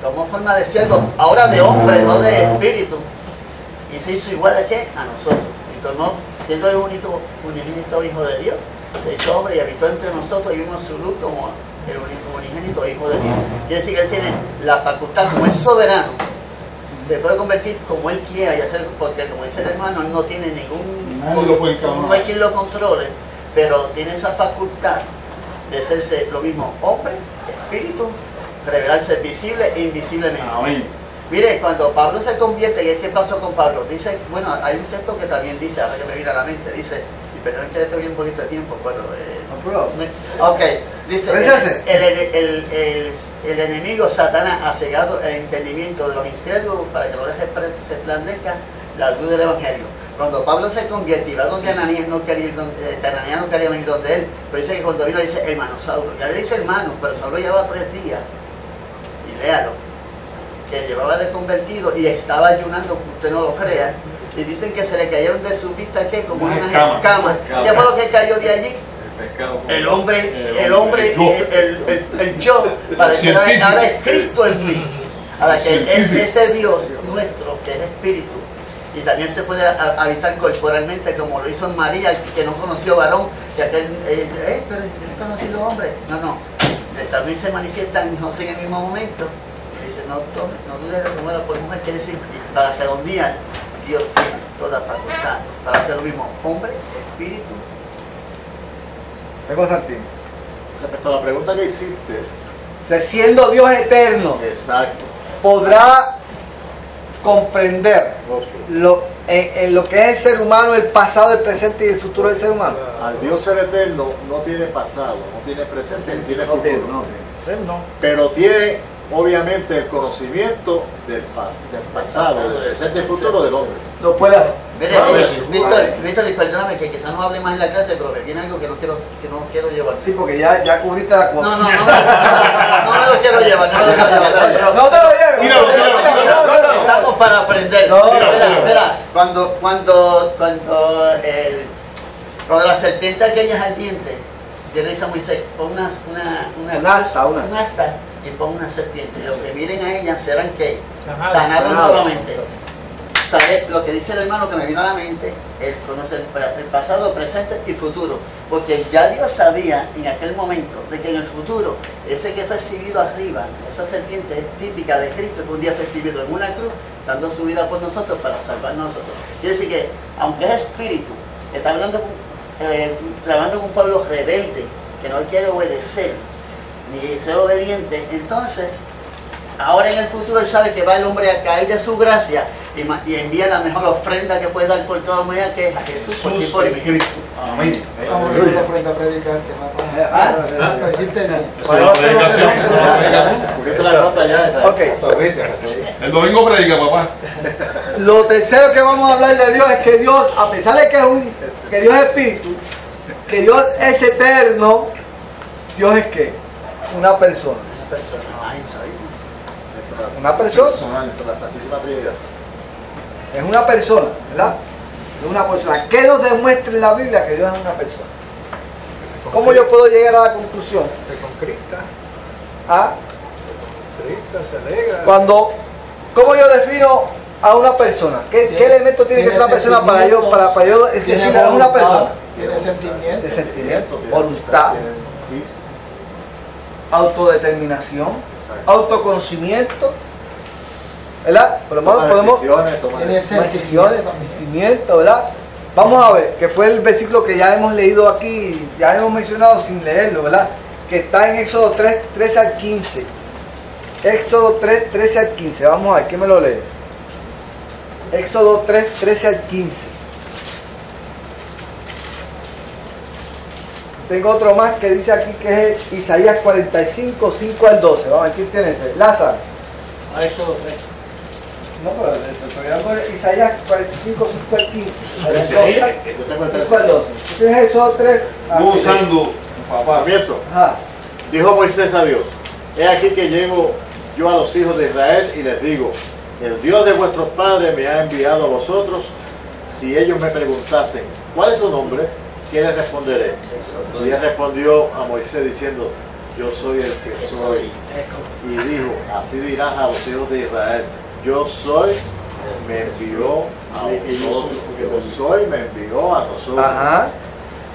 S16: tomó forma de siervo, ahora de hombre, no de espíritu, y se hizo igual a que a nosotros, y tomó, siendo el único unigénito Hijo de Dios, se hizo hombre y habitó entre nosotros y vimos su luz como el unigénito Hijo de Dios. Quiere decir que Él tiene la facultad, como es soberano, de poder convertir como Él quiera y hacer, porque como dice el hermano, Él no tiene no hay quien lo controle, pero tiene esa facultad de hacerse lo mismo hombre, espíritu, revelarse visible e invisiblemente. Amén. Mire, cuando Pablo se convierte, ¿qué pasó con Pablo? Dice, bueno, hay un texto que también dice, ahora que me viene a la mente, dice, y perdón que le estoy un poquito de tiempo, pero... ok, dice, el enemigo Satanás ha cegado el entendimiento de los incrédulos para que no les resplandezca la luz del Evangelio. Cuando Pablo se convierte y va donde Ananías no quería ir, Ananías no quería venir donde él, pero dice que cuando vino dice hermano Saulo, ya le dice hermano, pero Saulo llevaba 3 días, y léalo, que llevaba de convertido y estaba ayunando, que usted no lo crea, y dicen que se le cayeron de su vista, ¿qué? Como unas camas. ¿Qué fue lo que cayó de allí? El hombre, el yo, para que ahora es Cristo en mí. Ahora que es ese Dios nuestro, que es espíritu, y también se puede habitar corporalmente, como lo hizo en María, que no conoció varón, que aquel, pero yo he conocido hombre. No, también se manifiesta en José en el mismo momento. Dice, no dudes de tomarla por mujer, quiere decir, para redondear, Dios tiene toda facultad para hacer lo mismo, hombre, espíritu.
S1: Tengo Santín.
S3: Respecto a la pregunta que hiciste,
S1: siendo Dios eterno,
S3: exacto,
S1: podrá comprender en lo que es el ser humano, el pasado, el presente y el futuro del ser humano.
S3: Al Dios ser eterno no tiene pasado, no tiene presente, ni tiene futuro. Pero tiene obviamente el conocimiento del pasado, del presente y futuro del hombre.
S1: Lo puede hacer.
S16: Mire, Víctor, y perdóname que quizás no hable más en la clase, pero me viene algo que no quiero llevar.
S1: Sí, porque ya cubriste la cuota.
S16: No me lo quiero llevar, no te lo lleves.
S1: Estamos para
S16: aprender.
S1: No,
S16: mira, cuando la serpiente aquella al diente, yo le dije a Moisés, pon un asta y pon una serpiente. Los que miren a ella serán que sanados nuevamente. ¿Sabe? Lo que dice el hermano que me vino a la mente, él conoce el pasado, presente y futuro. Porque ya Dios sabía en aquel momento de que en el futuro, ese que fue exhibido arriba, esa serpiente es típica de Cristo, que un día fue exhibido en una cruz, dando su vida por nosotros para salvarnos a nosotros. Quiere decir que, aunque es espíritu, está hablando con un pueblo rebelde, que no quiere obedecer, ni ser obediente, entonces, ahora en el futuro él sabe que va el hombre a caer de su gracia y envía la mejor ofrenda que puede dar por toda la humanidad, que es a Jesús por Cristo. Amén.
S14: Vamos a ir a la ofrenda a predicar.
S6: El domingo predica, papá.
S1: Lo tercero que vamos a hablar de Dios es que Dios, a pesar de que Dios es espíritu, que Dios es eterno, Dios es ¿qué? Una persona. Una persona.
S3: La Santísima Trinidad.
S1: Es una persona, ¿verdad? Es una persona. ¿Qué nos demuestra en la Biblia que Dios es una persona? ¿Cómo yo puedo llegar a la conclusión?
S4: Se concrista.
S1: ¿Ah?
S4: Se concrista, se alegra.
S1: ¿Cómo yo defino a una persona? ¿Qué elemento tiene que tener una persona para yo decir es una persona?
S14: Tiene sentimiento.
S1: De sentimiento, voluntad, autodeterminación, autoconocimiento, ¿verdad? Por lo menos podemos decisiones, sentimientos, ¿verdad? Vamos a ver, que fue el versículo que ya hemos leído aquí, ya hemos mencionado sin leerlo, ¿verdad? Que está en Éxodo 3, 13 al 15. Éxodo 3, 13 al 15. Vamos a ver, ¿quién me lo lee? Éxodo 3, 13 al 15. Tengo otro más que dice aquí que es Isaías 45, 5 al 12. Vamos a ver, ¿quién tiene ese? Lázaro.
S7: Éxodo 3.
S1: No, pero estoy hablando de Isaías 45, 5 al 15.
S3: Yo tengo el
S1: 5 al 12. ¿Tienes Éxodo 3?
S3: Usando, papá. Comienzo. Dijo Moisés a Dios: he aquí que llego yo a los hijos de Israel y les digo: el Dios de vuestros padres me ha enviado a vosotros. Si ellos me preguntasen: ¿cuál es su nombre?, ¿qué les responderé? Y él respondió a Moisés diciendo: yo soy el que soy. Y dijo: así dirás a los hijos de Israel: yo soy, me envió a vosotros. Yo soy, me envió a nosotros.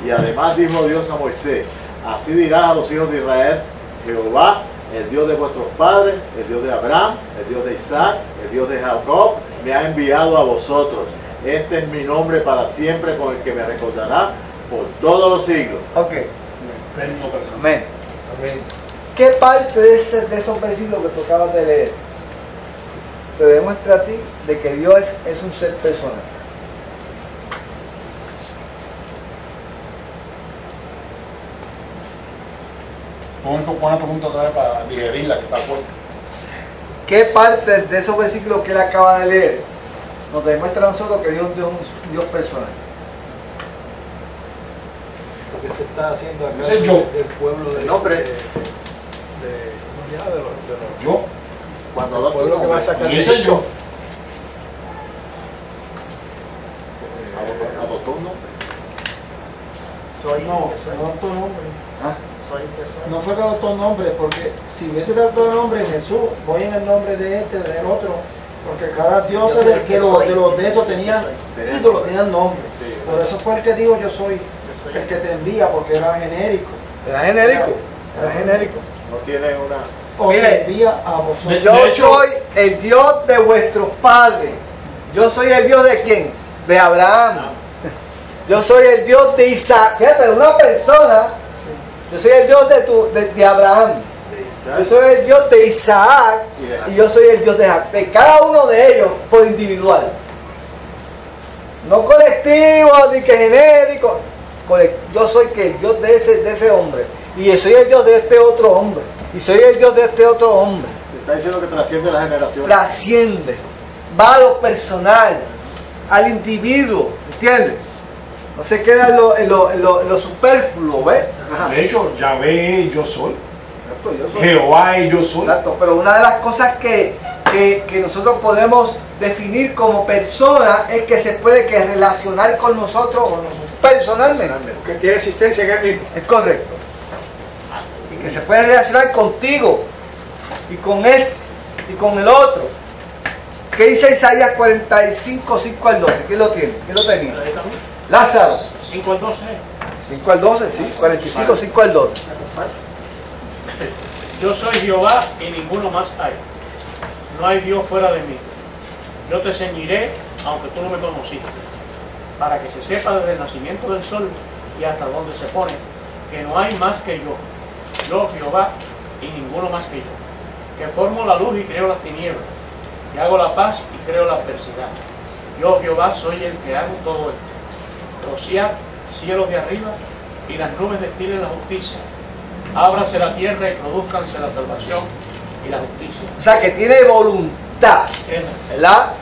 S3: Y además dijo Dios a Moisés: así dirás a los hijos de Israel: Jehová, el Dios de vuestros padres, el Dios de Abraham, el Dios de Isaac, el Dios de Jacob, me ha enviado a vosotros. Este es mi nombre para siempre, con el que me recordará por todos los siglos.
S1: Ok. Amén. ¿Qué parte de esos versículos que tú acabas de leer te demuestra a ti de que Dios es un ser personal?
S6: Pon la pregunta otra vez para digerirla, que está fuerte.
S1: ¿Qué parte de esos versículos que él acaba de leer nos demuestra a nosotros que Dios es un Dios personal?
S4: Lo que se está haciendo acá
S6: Ese yo.
S4: del pueblo de
S6: yo.
S3: Cuando
S4: el pueblo que va a sacar
S6: ¿Y ese yo?
S3: adoptó un nombre.
S14: No adoptó nombre. No fue que adoptó nombre, porque si hubiese adoptado nombre en Jesús, voy en el nombre de este, del otro, porque cada dios es el que los de esos tenían ídolos, tenían nombre. Por eso fue el que dijo: yo soy el que te envía, porque era genérico.
S1: Era genérico. Era genérico.
S3: No tiene una...
S14: O se envía a vosotros.
S1: Yo soy el Dios de vuestros padres. Yo soy el Dios de quién? De Abraham. Yo soy el Dios de Isaac. Fíjate, de una persona. Yo soy el Dios de Abraham. Yo soy el Dios de Isaac. Y yo soy el Dios de cada uno de ellos por individual. No colectivo, ni que genérico. Yo soy el Dios de ese hombre. Y yo soy el Dios de este otro hombre. Y soy el Dios de este otro hombre.
S3: Te está diciendo que trasciende las generaciones.
S1: Trasciende. Va a lo personal. Al individuo. ¿Entiendes? No se queda en lo superfluo, ¿ves?
S6: De hecho, Yahvé, yo soy.
S1: Exacto, yo soy.
S6: Jehová, yo soy.
S1: Exacto, pero una de las cosas que que nosotros podemos definir como persona es que se puede relacionar con nosotros personalmente.
S13: Que tiene existencia en él mismo.
S1: Es correcto. Y que se puede relacionar contigo y con él y con el otro. ¿Qué dice Isaías 45, 5 al 12? ¿Quién lo tiene? ¿Quién lo tenía? Lázaro.
S7: 5 al 12.
S1: 5 al 12, sí. 45, 5 al 12.
S7: Yo soy Jehová y ninguno más hay. No hay Dios fuera de mí. Yo te ceñiré, aunque tú no me conociste, para que se sepa desde el nacimiento del sol y hasta donde se pone, que no hay más que yo. Yo, Jehová, y ninguno más que yo, que formo la luz y creo las tinieblas, que hago la paz y creo la adversidad. Yo, Jehová, soy el que hago todo esto. Rociad cielos de arriba y las nubes destilen la justicia. Ábrase la tierra y produzcanse la salvación y la justicia.
S1: O sea, que tiene voluntad, ¿verdad?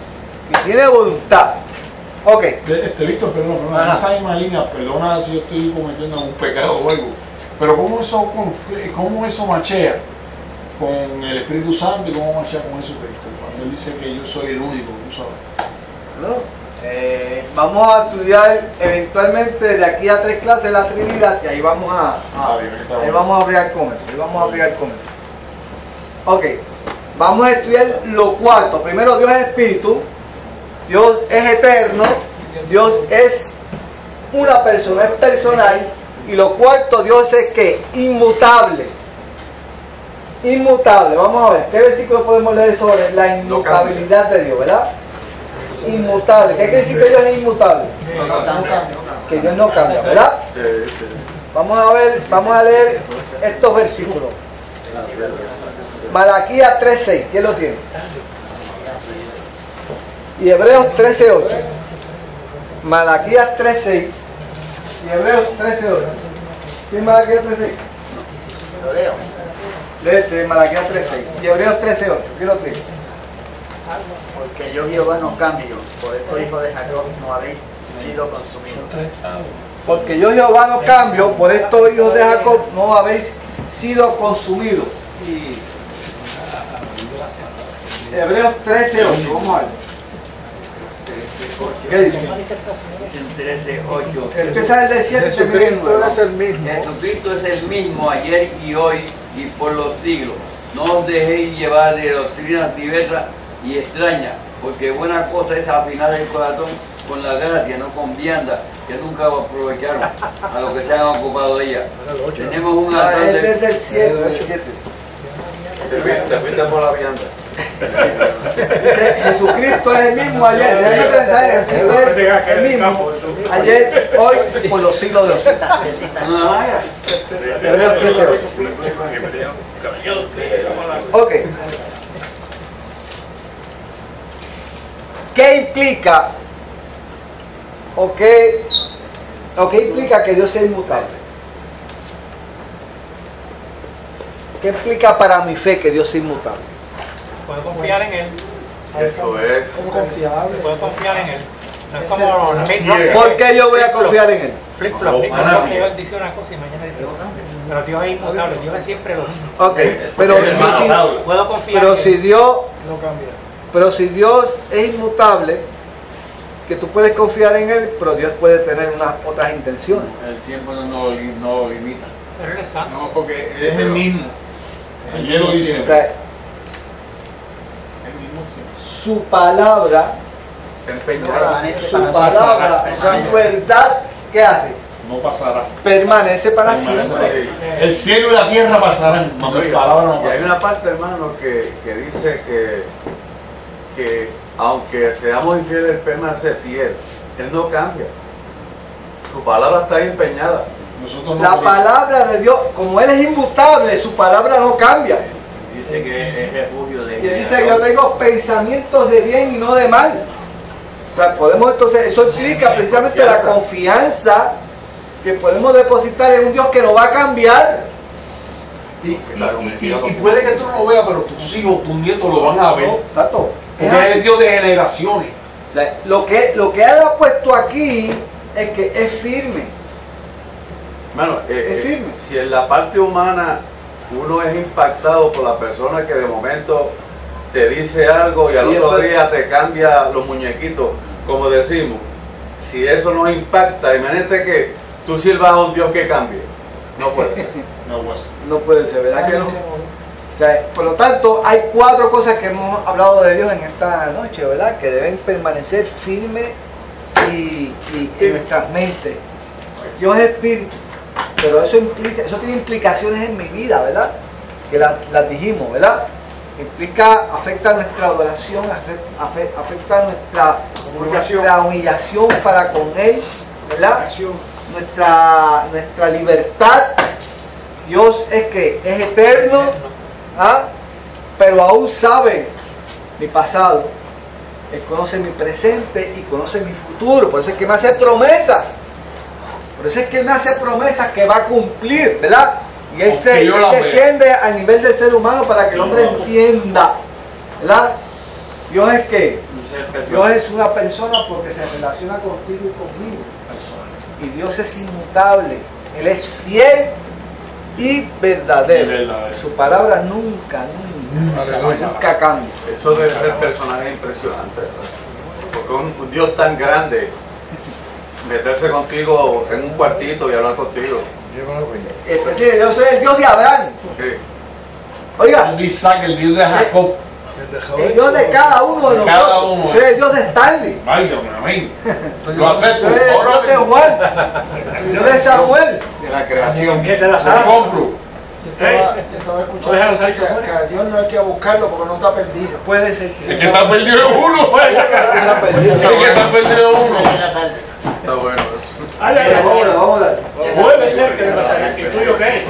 S1: Que tiene voluntad. Ok.
S6: Víctor, perdón, en esa misma línea, perdona si yo estoy cometiendo un pecado o algo, pero ¿cómo eso machea con el Espíritu Santo y cómo machea con Jesucristo? Cuando él dice que yo soy el único, ¿tú sabes?
S1: Vamos a estudiar eventualmente de aquí a 3 clases la Trinidad y ahí vamos ahí vamos a bregar con eso. Ok, vamos a estudiar lo cuarto. Primero, Dios es espíritu, Dios es eterno, Dios es una persona, es personal. Y lo cuarto, Dios es que inmutable. Inmutable. Vamos a ver, ¿qué versículo podemos leer sobre la inmutabilidad de Dios, verdad? Inmutable. ¿Qué quiere decir que Dios es inmutable? Que Dios no cambia, ¿verdad? Vamos a leer estos versículos. Malaquías 3:6, ¿quién lo tiene? Y Hebreos 13:8. Malaquías 3:6 y Hebreos 13:8. ¿Quién Malaquías 3:6? Léete Malaquías 3:6 y Hebreos 13:8. ¿Quién lo tiene?
S16: Porque yo Jehová no cambio, por esto hijo de Jacob no habéis sido consumidos.
S1: Porque yo Jehová no cambio, por estos hijos de Jacob no habéis sido consumidos. Hebreos 13:8, vamos a ver. ¿Qué dice?
S17: Dicen 13:8.
S1: Empieza el 7 y termina el 9.
S17: Es el mismo. Jesucristo es el mismo ayer y hoy y por los siglos. No os dejéis llevar de doctrinas diversas y extrañas, porque buena cosa es afinar el corazón con la gracia, no con vianda, que nunca aprovecharon a lo que se han ocupado de ella. Tenemos un altar
S1: es desde el 7, del 7.
S5: Te fuiste por la vianda.
S1: Dice, Jesucristo es el mismo ayer, realmente Jesucristo es el mismo ayer, hoy y por los siglos de los siglos. Hebreos 13:8. Ok. ¿Qué implica o qué implica que Dios sea inmutable? ¿Qué implica para mi fe que Dios sea inmutable?
S2: Puedo confiar en Él.
S5: Eso es.
S14: Confiable.
S2: Puedo confiar en Él. No es como
S1: ¿Por qué yo voy a confiar en Él?
S2: Flip-flop. Dios dice una cosa y mañana dice otra. Pero Dios es inmutable. Dios es siempre lo mismo.
S1: Ok, pero
S2: puedo confiar
S1: pero
S2: en
S1: si
S2: Él.
S1: Dios
S4: No cambia.
S1: Pero si Dios es inmutable, que tú puedes confiar en Él, pero Dios puede tener unas otras intenciones.
S5: El tiempo no lo limita.
S2: Pero Él es santo.
S8: No, porque es el mismo.
S6: Ayer lo dice.
S1: O sea, su palabra, su verdad, ¿qué hace?
S6: No pasará.
S1: Permanece para siempre.
S6: El cielo y la tierra pasarán, mi palabra no
S5: Y hay
S6: pasará.
S5: una parte, hermano, que dice que aunque seamos infieles, Él permanece fiel. Él no cambia. Su palabra está ahí empeñada.
S6: Nosotros no
S1: La palabra de Dios, como Él es inmutable, su palabra no cambia.
S17: Dice que es refugio de
S1: Y Él dice que yo tengo pensamientos de bien y no de mal. O sea, podemos entonces, eso implica precisamente la confianza que podemos depositar en un Dios que no va a cambiar.
S6: Y puede que tú no lo veas, pero tus hijos, tus nietos lo van a ver.
S1: Exacto.
S6: Porque es el Dios de generaciones.
S1: O sea, lo que Él ha puesto aquí es que es firme.
S5: Hermano,
S1: Es firme.
S5: si en la parte humana uno es impactado por la persona que de momento te dice algo y al otro día te cambia los muñequitos, como decimos. Si eso nos impacta, imagínate que tú sirvas a un Dios que cambie. No puede ser.
S1: No puede ser, ¿verdad que no? O sea, por lo tanto, hay 4 cosas que hemos hablado de Dios en esta noche, ¿verdad? Que deben permanecer firmes y en nuestras mentes. Dios es espíritu, pero eso tiene implicaciones en mi vida, ¿verdad? Que las dijimos, ¿verdad? Afecta nuestra adoración, afecta nuestra humillación para con Él, ¿verdad? Nuestra libertad. Dios es eterno, pero aún sabe mi pasado. Él conoce mi presente y conoce mi futuro. Por eso es que me hace promesas. Por eso es que Él me hace promesas que va a cumplir, ¿verdad? Y Él desciende a nivel del ser humano para que el hombre entienda, ¿verdad? Dios es que Dios es una persona porque se relaciona contigo y conmigo. Y Dios es inmutable. Él es fiel y verdadero. Su palabra nunca cambia.
S5: Eso debe ser personaje impresionante, ¿verdad? Porque un Dios tan grande, meterse contigo en un cuartito y hablar contigo.
S1: Es decir, yo soy el Dios de Abraham. Oiga,
S6: el Dios de Jacob.
S1: El Dios de cada uno de nosotros. Soy el Dios de Stanley.
S6: Amén. Lo acepto.
S1: Soy el Dios de Juan. El Dios de Samuel.
S15: De la creación.
S6: Lo compro.
S14: Estaba escuchando que a Dios no hay que buscarlo porque no está perdido.
S1: Puede ser
S6: El que está perdido es uno. El que está perdido es uno.
S5: Está bueno eso.
S7: Vamos a dar. Puede ser que tú y yo qué.